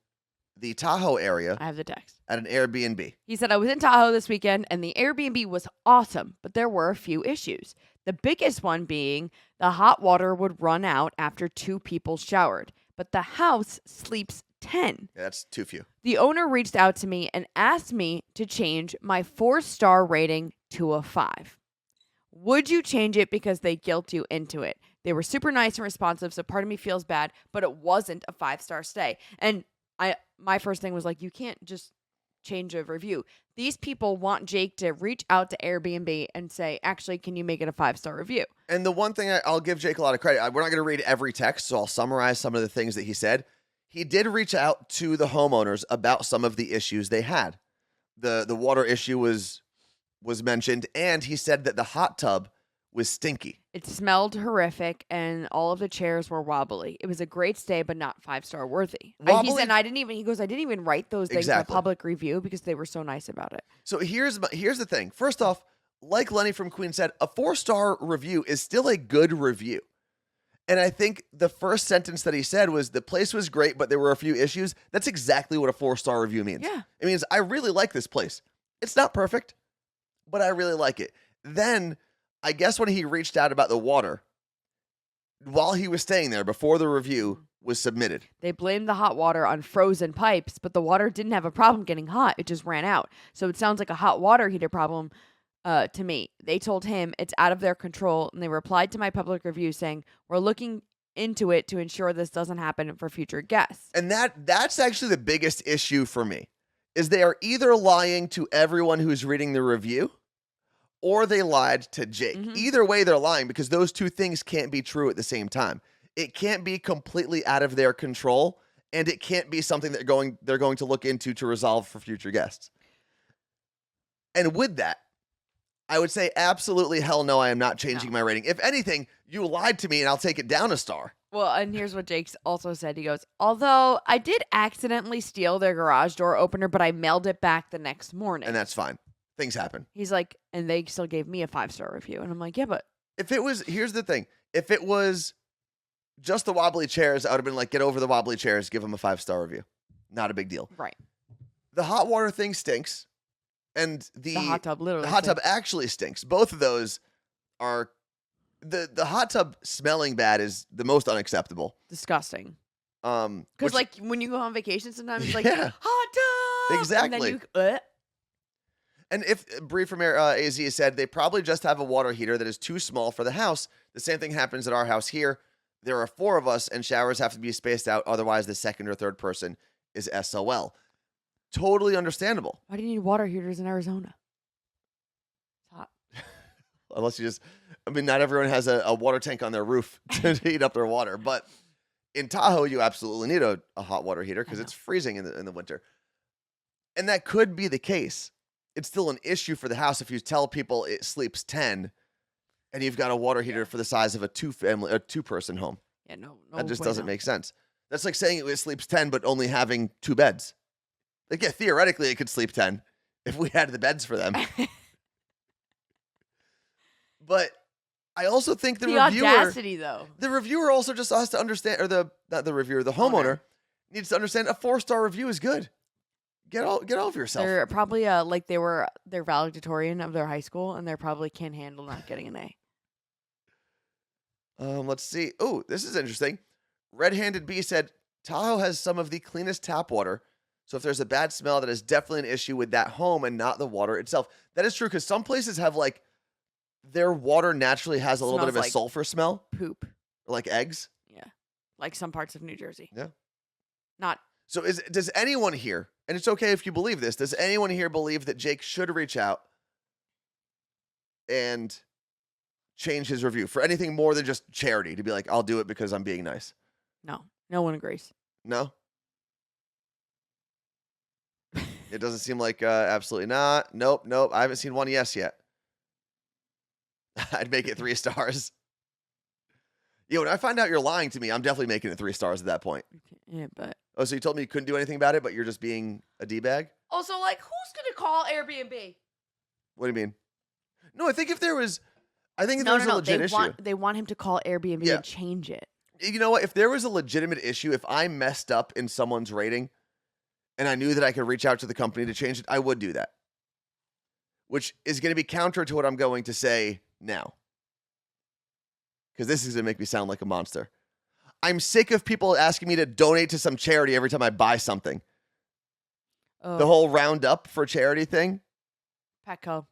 the Tahoe area I have the text. at an Airbnb. He said, I was in Tahoe this weekend and the Airbnb was awesome, but there were a few issues. The biggest one being the hot water would run out after 2 people showered, but the house sleeps 10. Yeah, that's too few. The owner reached out to me and asked me to change my 4-star rating to a 5. Would you change it because they guilt you into it? They were super nice and responsive, so part of me feels bad, but it wasn't a 5-star stay. And my first thing was like, you can't just change a review. These people want Jake to reach out to Airbnb and say, actually, can you make it a 5-star review? And the one thing I'll give Jake a lot of credit, we're not going to read every text, so I'll summarize some of the things that he said. He did reach out to the homeowners about some of the issues they had. The water issue was mentioned, and he said that the hot tub was stinky. It smelled horrific, and all of the chairs were wobbly. It was a great stay, but not 5-star worthy. He said, I didn't even write those things in a public review because they were so nice about it. So here's the thing. First off, like Lenny from Queen said, a 4-star review is still a good review. And I think the first sentence that he said was the place was great, but there were a few issues. That's exactly what a 4-star review means. Yeah. It means I really like this place. It's not perfect, but I really like it. Then I guess when he reached out about the water, while he was staying there before the review was submitted. They blamed the hot water on frozen pipes, but the water didn't have a problem getting hot. It just ran out. So it sounds like a hot water heater problem to me. They told him it's out of their control, and they replied to my public review saying, we're looking into it to ensure this doesn't happen for future guests. And that's actually the biggest issue for me, is they are either lying to everyone who's reading the review, or they lied to Jake. Either way, they're lying, because those two things can't be true at the same time. It can't be completely out of their control, and it can't be something they're going to look into to resolve for future guests. And with that, I would say absolutely hell no, I am not changing my rating. If anything, you lied to me, and I'll take it down a star. Well, and here's what Jake also said. He goes, although I did accidentally steal their garage door opener, but I mailed it back the next morning. And that's fine. Things happen. He's like, and they still gave me a 5-star review. And I'm like, yeah, but here's the thing. If it was just the wobbly chairs, I would have been like, get over the wobbly chairs, give them a 5-star review. Not a big deal. Right. The hot water thing stinks. And the hot tub literally the hot tub actually stinks. Both of those are the hot tub smelling bad is the most unacceptable. Disgusting. Because like when you go on vacation sometimes it's like Yeah. hot tub. Exactly. And then And if Bree from AZ said they probably just have a water heater that is too small for the house. The same thing happens at our house here. There are 4 of us, and showers have to be spaced out. Otherwise, the second or third person is SOL. Totally understandable. Why do you need water heaters in Arizona? It's hot. Unless you not everyone has a water tank on their roof to heat up their water. But in Tahoe, you absolutely need a hot water heater because it's freezing in the winter. And that could be the case. It's still an issue for the house if you tell people it sleeps 10 and you've got a water heater for the size of a 2-person home. Yeah, no. That just doesn't make sense. That's like saying it sleeps 10 but only having 2 beds. Like, yeah, theoretically it could sleep 10 if we had the beds for them. But I also think the reviewer, audacity, though. The reviewer also just has to understand, or not the reviewer, the homeowner needs to understand a 4-star review is good. Get over yourself. They're probably they're valedictorian of their high school, and they probably can't handle not getting an A. Let's see. Oh, this is interesting. Red-Handed B said Tahoe has some of the cleanest tap water. So if there's a bad smell, that is definitely an issue with that home and not the water itself. That is true, because some places have their water naturally has a little bit of a sulfur smell. Poop. Or like eggs. Yeah. Like some parts of New Jersey. Yeah. Not. So does anyone here, and it's okay if you believe this, does anyone here believe that Jake should reach out and change his review for anything more than just charity, to be like, I'll do it because I'm being nice? No. No one agrees. No? It doesn't seem like absolutely not. Nope. I haven't seen one yes yet. I'd make it 3 stars. When I find out you're lying to me, I'm definitely making it 3 stars at that point. Yeah, but. Oh, so you told me you couldn't do anything about it, but you're just being a D-bag? Also, who's going to call Airbnb? What do you mean? No, I think if there was a legit issue. They want him to call Airbnb and change it. You know what? If there was a legitimate issue, if I messed up in someone's rating, and I knew that I could reach out to the company to change it, I would do that. Which is going to be counter to what I'm going to say now. Because this is going to make me sound like a monster. I'm sick of people asking me to donate to some charity every time I buy something. Oh. The whole roundup for charity thing. Petco.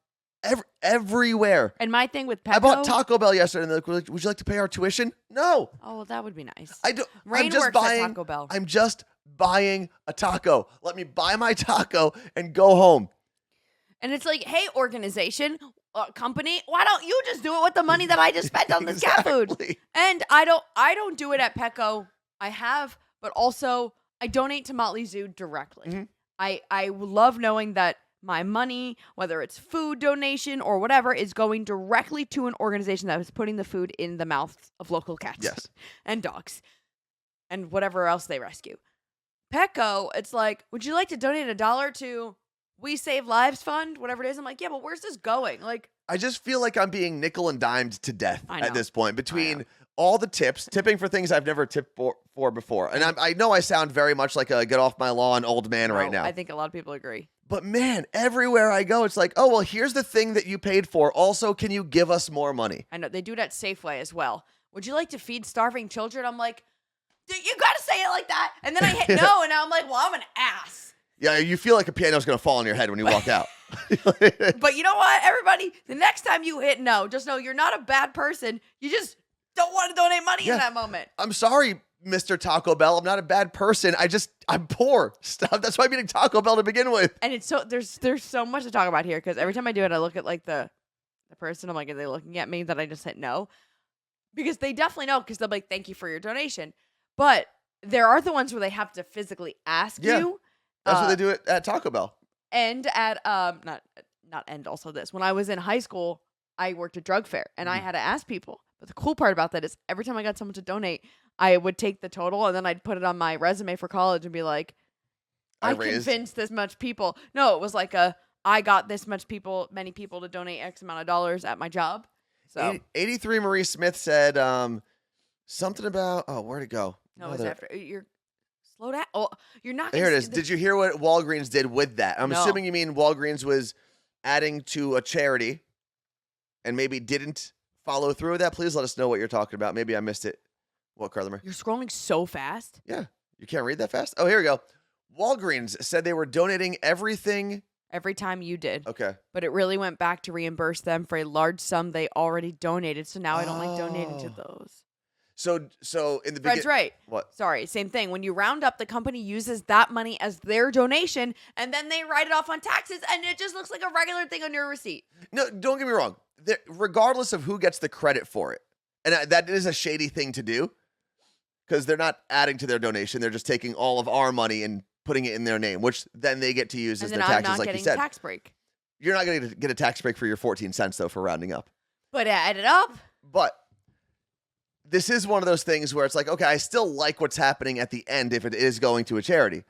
Everywhere. And my thing with Petco. I bought Taco Bell yesterday, and they're like, would you like to pay our tuition? No. Oh, well, that would be nice. I'm just buying, at Taco Bell. I'm just buying a taco. Let me buy my taco and go home. And it's like, hey, organization, company, why don't you just do it with the money that I just spent on this cat food? And I don't do it at Petco. I have, but also I donate to Motley Zoo directly. Mm-hmm. I love knowing that my money, whether it's food donation or whatever, is going directly to an organization that is putting the food in the mouths of local cats and dogs and whatever else they rescue. Petco, it's like, would you like to donate $1 to We Save Lives Fund, whatever it is? I'm like, yeah, but where's this going? Like, I just feel like I'm being nickel and dimed to death at this point between all the tipping for things I've never tipped for before. And I know I sound very much like a get off my lawn old man right now. I think a lot of people agree. But man, everywhere I go, it's like, oh, well, here's the thing that you paid for. Also, can you give us more money? I know they do it at Safeway as well. Would you like to feed starving children? I'm like, dude, you gotta say it like that. And then I hit no, and now I'm like, well, I'm an ass. Yeah, you feel like a piano's going to fall on your head when you walk out. But you know what, everybody? The next time you hit no, just know you're not a bad person. You just don't want to donate money in that moment. I'm sorry, Mr. Taco Bell. I'm not a bad person. I'm poor. Stop. That's why I'm eating Taco Bell to begin with. And it's so there's so much to talk about here because every time I do it, I look at like the person. I'm like, are they looking at me that I just hit no? Because they definitely know because they'll be like, thank you for your donation. But there are the ones where they have to physically ask you. That's what they do at Taco Bell. And at not end also this. When I was in high school, I worked a drug fair and I had to ask people. But the cool part about that is every time I got someone to donate, I would take the total and then I'd put it on my resume for college and be like, I convinced this much people. No, it was like I got this many people to donate X amount of dollars at my job. So 83 Marie Smith said something about where'd it go? No, it's after you're slow down. Oh, you're not. Here it is. Did you hear what Walgreens did with that? I'm assuming you mean Walgreens was adding to a charity and maybe didn't follow through with that. Please let us know what you're talking about. Maybe I missed it. What, Carla? You're scrolling so fast. Yeah. You can't read that fast? Oh, here we go. Walgreens said they were donating everything. Every time you did. Okay. But it really went back to reimburse them for a large sum they already donated. So now I don't like donating to those. So in the beginning. Fred's right. What? Sorry. Same thing. When you round up, the company uses that money as their donation and then they write it off on taxes and it just looks like a regular thing on your receipt. No, don't get me wrong. Regardless of who gets the credit for it. And that is a shady thing to do because they're not adding to their donation. They're just taking all of our money and putting it in their name, which then they get to use as their taxes, like you said. A tax break. You're not going to get a tax break for your 14 cents, though, for rounding up. But add it up. But this is one of those things where it's like, okay, I still like what's happening at the end if it is going to a charity,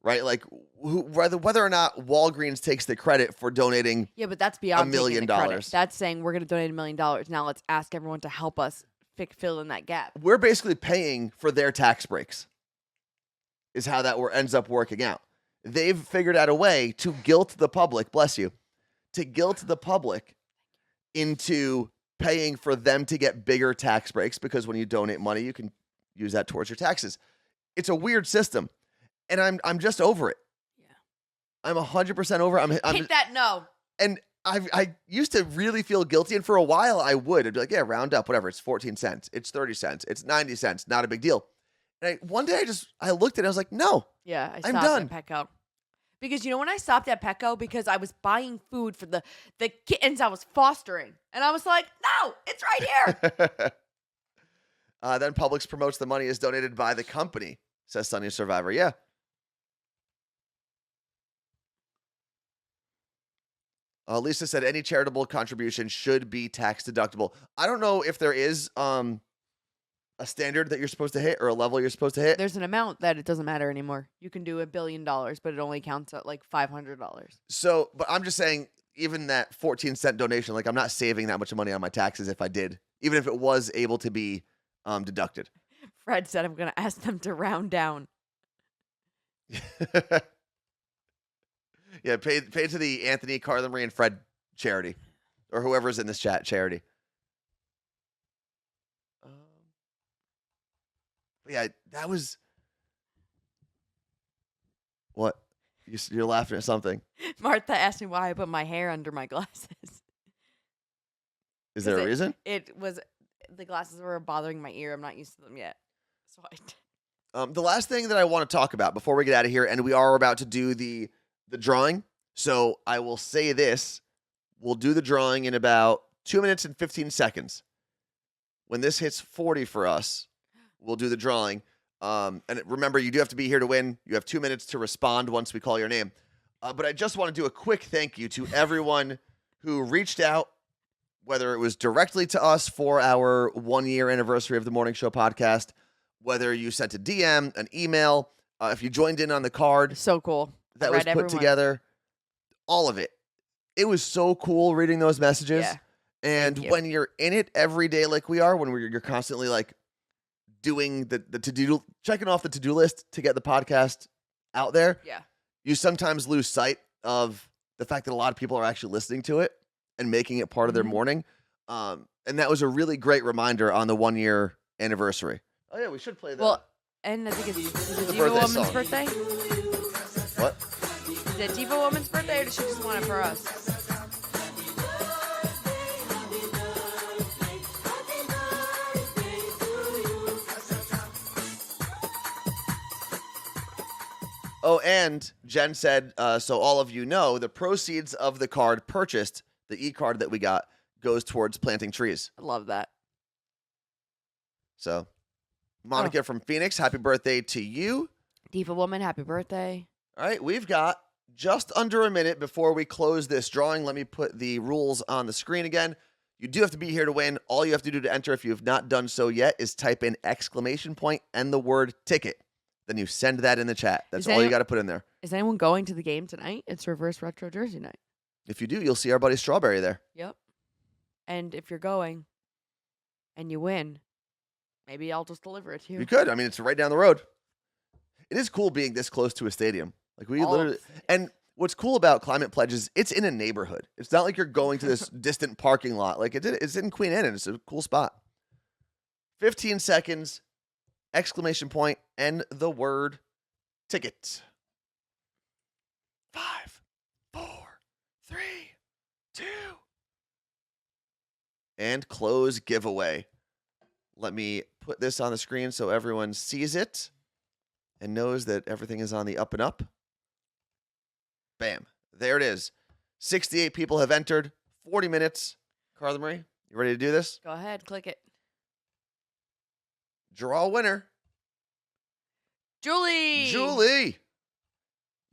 right? Like whether or not Walgreens takes the credit for donating but that's beyond $1 million. That's saying we're going to donate $1 million. Now let's ask everyone to help us fill in that gap. We're basically paying for their tax breaks is how that ends up working out. They've figured out a way to guilt the public, bless you, to guilt the public into paying for them to get bigger tax breaks because when you donate money, you can use that towards your taxes. It's a weird system, and I'm just over it. Yeah, I'm 100% over it. Hit that no. And I used to really feel guilty, and for a while I would. I'd be like, yeah, round up, whatever. It's 14 cents. It's 30 cents. It's 90 cents. Not a big deal. And one day I looked at it. I was like, no. Yeah, I I'm stopped done. at Petco. Because when I stopped at Petco, because I was buying food for the kittens I was fostering. And I was like, no, it's right here. Then Publix promotes the money is donated by the company, says Sunny Survivor. Yeah. Lisa said any charitable contribution should be tax deductible. I don't know if there is a standard that you're supposed to hit or a level you're supposed to hit. There's an amount that it doesn't matter anymore. You can do $1 billion, but it only counts at like $500. So, but I'm just saying, even that 14-cent donation, like I'm not saving that much money on my taxes if I did, even if it was able to be deducted. Fred said I'm going to ask them to round down. Yeah, pay to the Anthony, Carla Marie, and Fred charity, or whoever's in this chat charity. Yeah, that was what you're laughing at something. Martha asked me why I put my hair under my glasses. Is there a reason? It was the glasses were bothering my ear. I'm not used to them yet, so I. The last thing that I want to talk about before we get out of here, and we are about to do the drawing. So I will say this: we'll do the drawing in about 2 minutes and 15 seconds. When this hits 40 for us, we'll do the drawing. And remember, you do have to be here to win. You have 2 minutes to respond once we call your name. But I just want to do a quick thank you to everyone who reached out, whether it was directly to us for our 1-year anniversary of the Morning Show podcast, whether you sent a DM, an email, if you joined in on the card. So cool. That was put together. All of it. It was so cool reading those messages. Yeah. And when you're in it every day like we are, when you're constantly like doing the to-do, checking off the to-do list to get the podcast out there. Yeah. You sometimes lose sight of the fact that a lot of people are actually listening to it and making it part of their Mhm. morning. And that was a really great reminder on the 1-year anniversary. Oh yeah, we should play that. Well, and I think it's is it The Diva birthday Woman's song. birthday? What? Is it Diva Woman's birthday, or does she just want it for us? Oh, and Jen said, so all of you know, the proceeds of the card purchased, the e-card that we got, goes towards planting trees. I love that. So, Monica from Phoenix, happy birthday to you. Diva Woman, happy birthday. All right, we've got just under a minute before we close this drawing. Let me put the rules on the screen again. You do have to be here to win. All you have to do to enter, if you have not done so yet, is type in exclamation point and the word ticket. Then you send that in the chat. That's all you got to put in there. Is anyone going to the game tonight? It's Reverse Retro Jersey night. If you do, you'll see our buddy Strawberry there. Yep. And if you're going and you win, maybe I'll just deliver it to you. You could. I mean, it's right down the road. It is cool being this close to a stadium. Like we literally, and what's cool about Climate Pledge is it's in a neighborhood. It's not like you're going to this distant parking lot. Like it's in Queen Anne, and it's a cool spot. 15 seconds, exclamation point, and the word ticket. 5, 4, 3, 2, and close giveaway. Let me put this on the screen so everyone sees it and knows that everything is on the up and up. Bam. There it is. 68 people have entered. 40 minutes. Carla Marie, you ready to do this? Go ahead, click it. Draw a winner. Julie!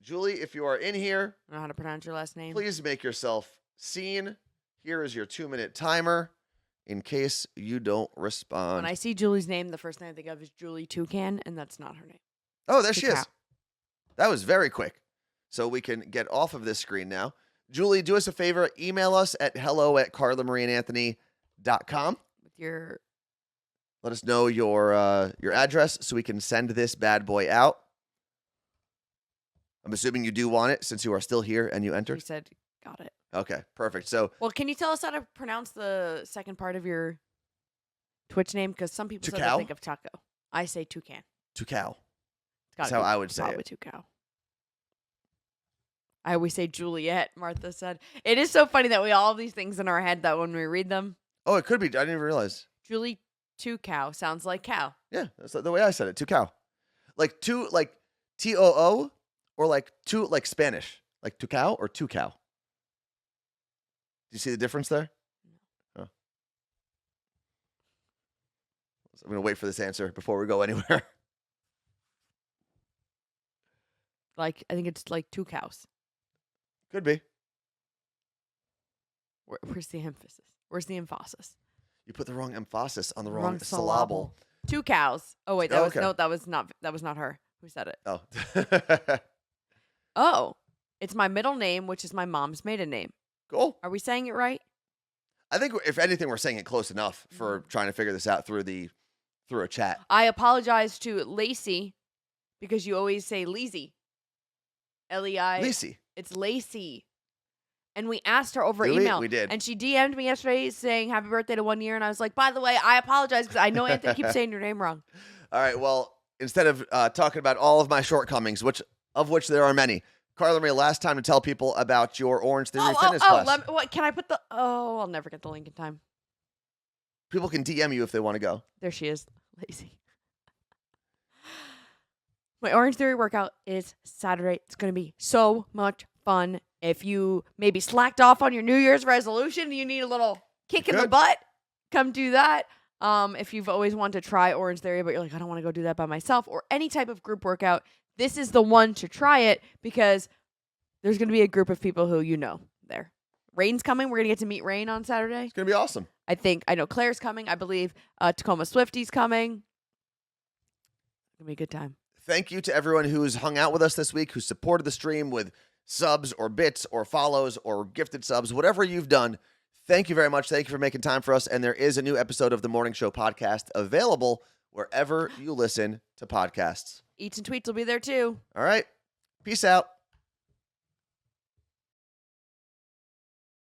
Julie, if you are in here, I don't know how to pronounce your last name. please make yourself seen. Here is your 2-minute timer in case you don't respond. When I see Julie's name, the first thing I think of is Julie Toucan, and that's not her name. Oh, there she is. Toucan. That was very quick. So we can get off of this screen now. Julie, do us a favor. Email us at hello@carlamarieandanthony.com. With your Let us know your address so we can send this bad boy out. I'm assuming you do want it since you are still here and you you entered. said, got it. Okay, perfect. So Well, can you tell us how to pronounce the second part of your Twitch name? Because some people said they Tucow? think of taco. I say toucan. Tucow. It's That's gotta how be I would say probably it. Tucow. I always say Juliet, Martha said. It is so funny that we all have these things in our head that when we read them, Oh, it could be. I didn't even realize. Julie Toucow sounds like cow. Yeah, that's the way I said it. Tucow. Like Too, or like two, like Spanish. Like Tucow or Tucow. Do you see the difference there? Oh. I'm going to wait for this answer before we go anywhere. Like, I think it's like two cows. Could be. Where's the emphasis? Where's the emphasis? You put the wrong emphasis on the wrong syllable. syllable. Two cows. Oh wait, that Oh, was okay. no, that was not her who said it. Oh. Oh, it's my middle name, which is my mom's maiden name. Cool. Are we saying it right? I think if anything, we're saying it close enough for trying to figure this out through a chat. I apologize to Lacey because you always say Leezy. Lei. Lacey. It's Lacey. And we asked her over Did we? email. We did. And she DM'd me yesterday saying happy birthday to 1 year. And I was like, by the way, I apologize because I know Anthony keeps saying your name wrong. All right. Well, instead of talking about all of my shortcomings, which there are many, Carla Marie, last time to tell people about your Orange Theory fitness class. What can I put the? Oh, I'll never get the link in time. People can DM you if they want to go. There she is, Lazy. My Orange Theory workout is Saturday. It's going to be so much fun. If you maybe slacked off on your New Year's resolution, you need a little kick in the butt, come do that. If you've always wanted to try Orange Theory, but you're like, I don't want to go do that by myself, or any type of group workout, this is the one to try it because there's going to be a group of people who you know there. Rain's coming. We're going to get to meet Rain on Saturday. It's going to be awesome. I know Claire's coming. I believe Tacoma Swifty's coming. It's going to be a good time. Thank you to everyone who's hung out with us this week, who supported the stream with subs or bits or follows or gifted subs, whatever you've done. Thank you very much. Thank you for making time for us. And there is a new episode of the Morning Show podcast available wherever you listen to podcasts. Eats and Tweets will be there too. All right. Peace out.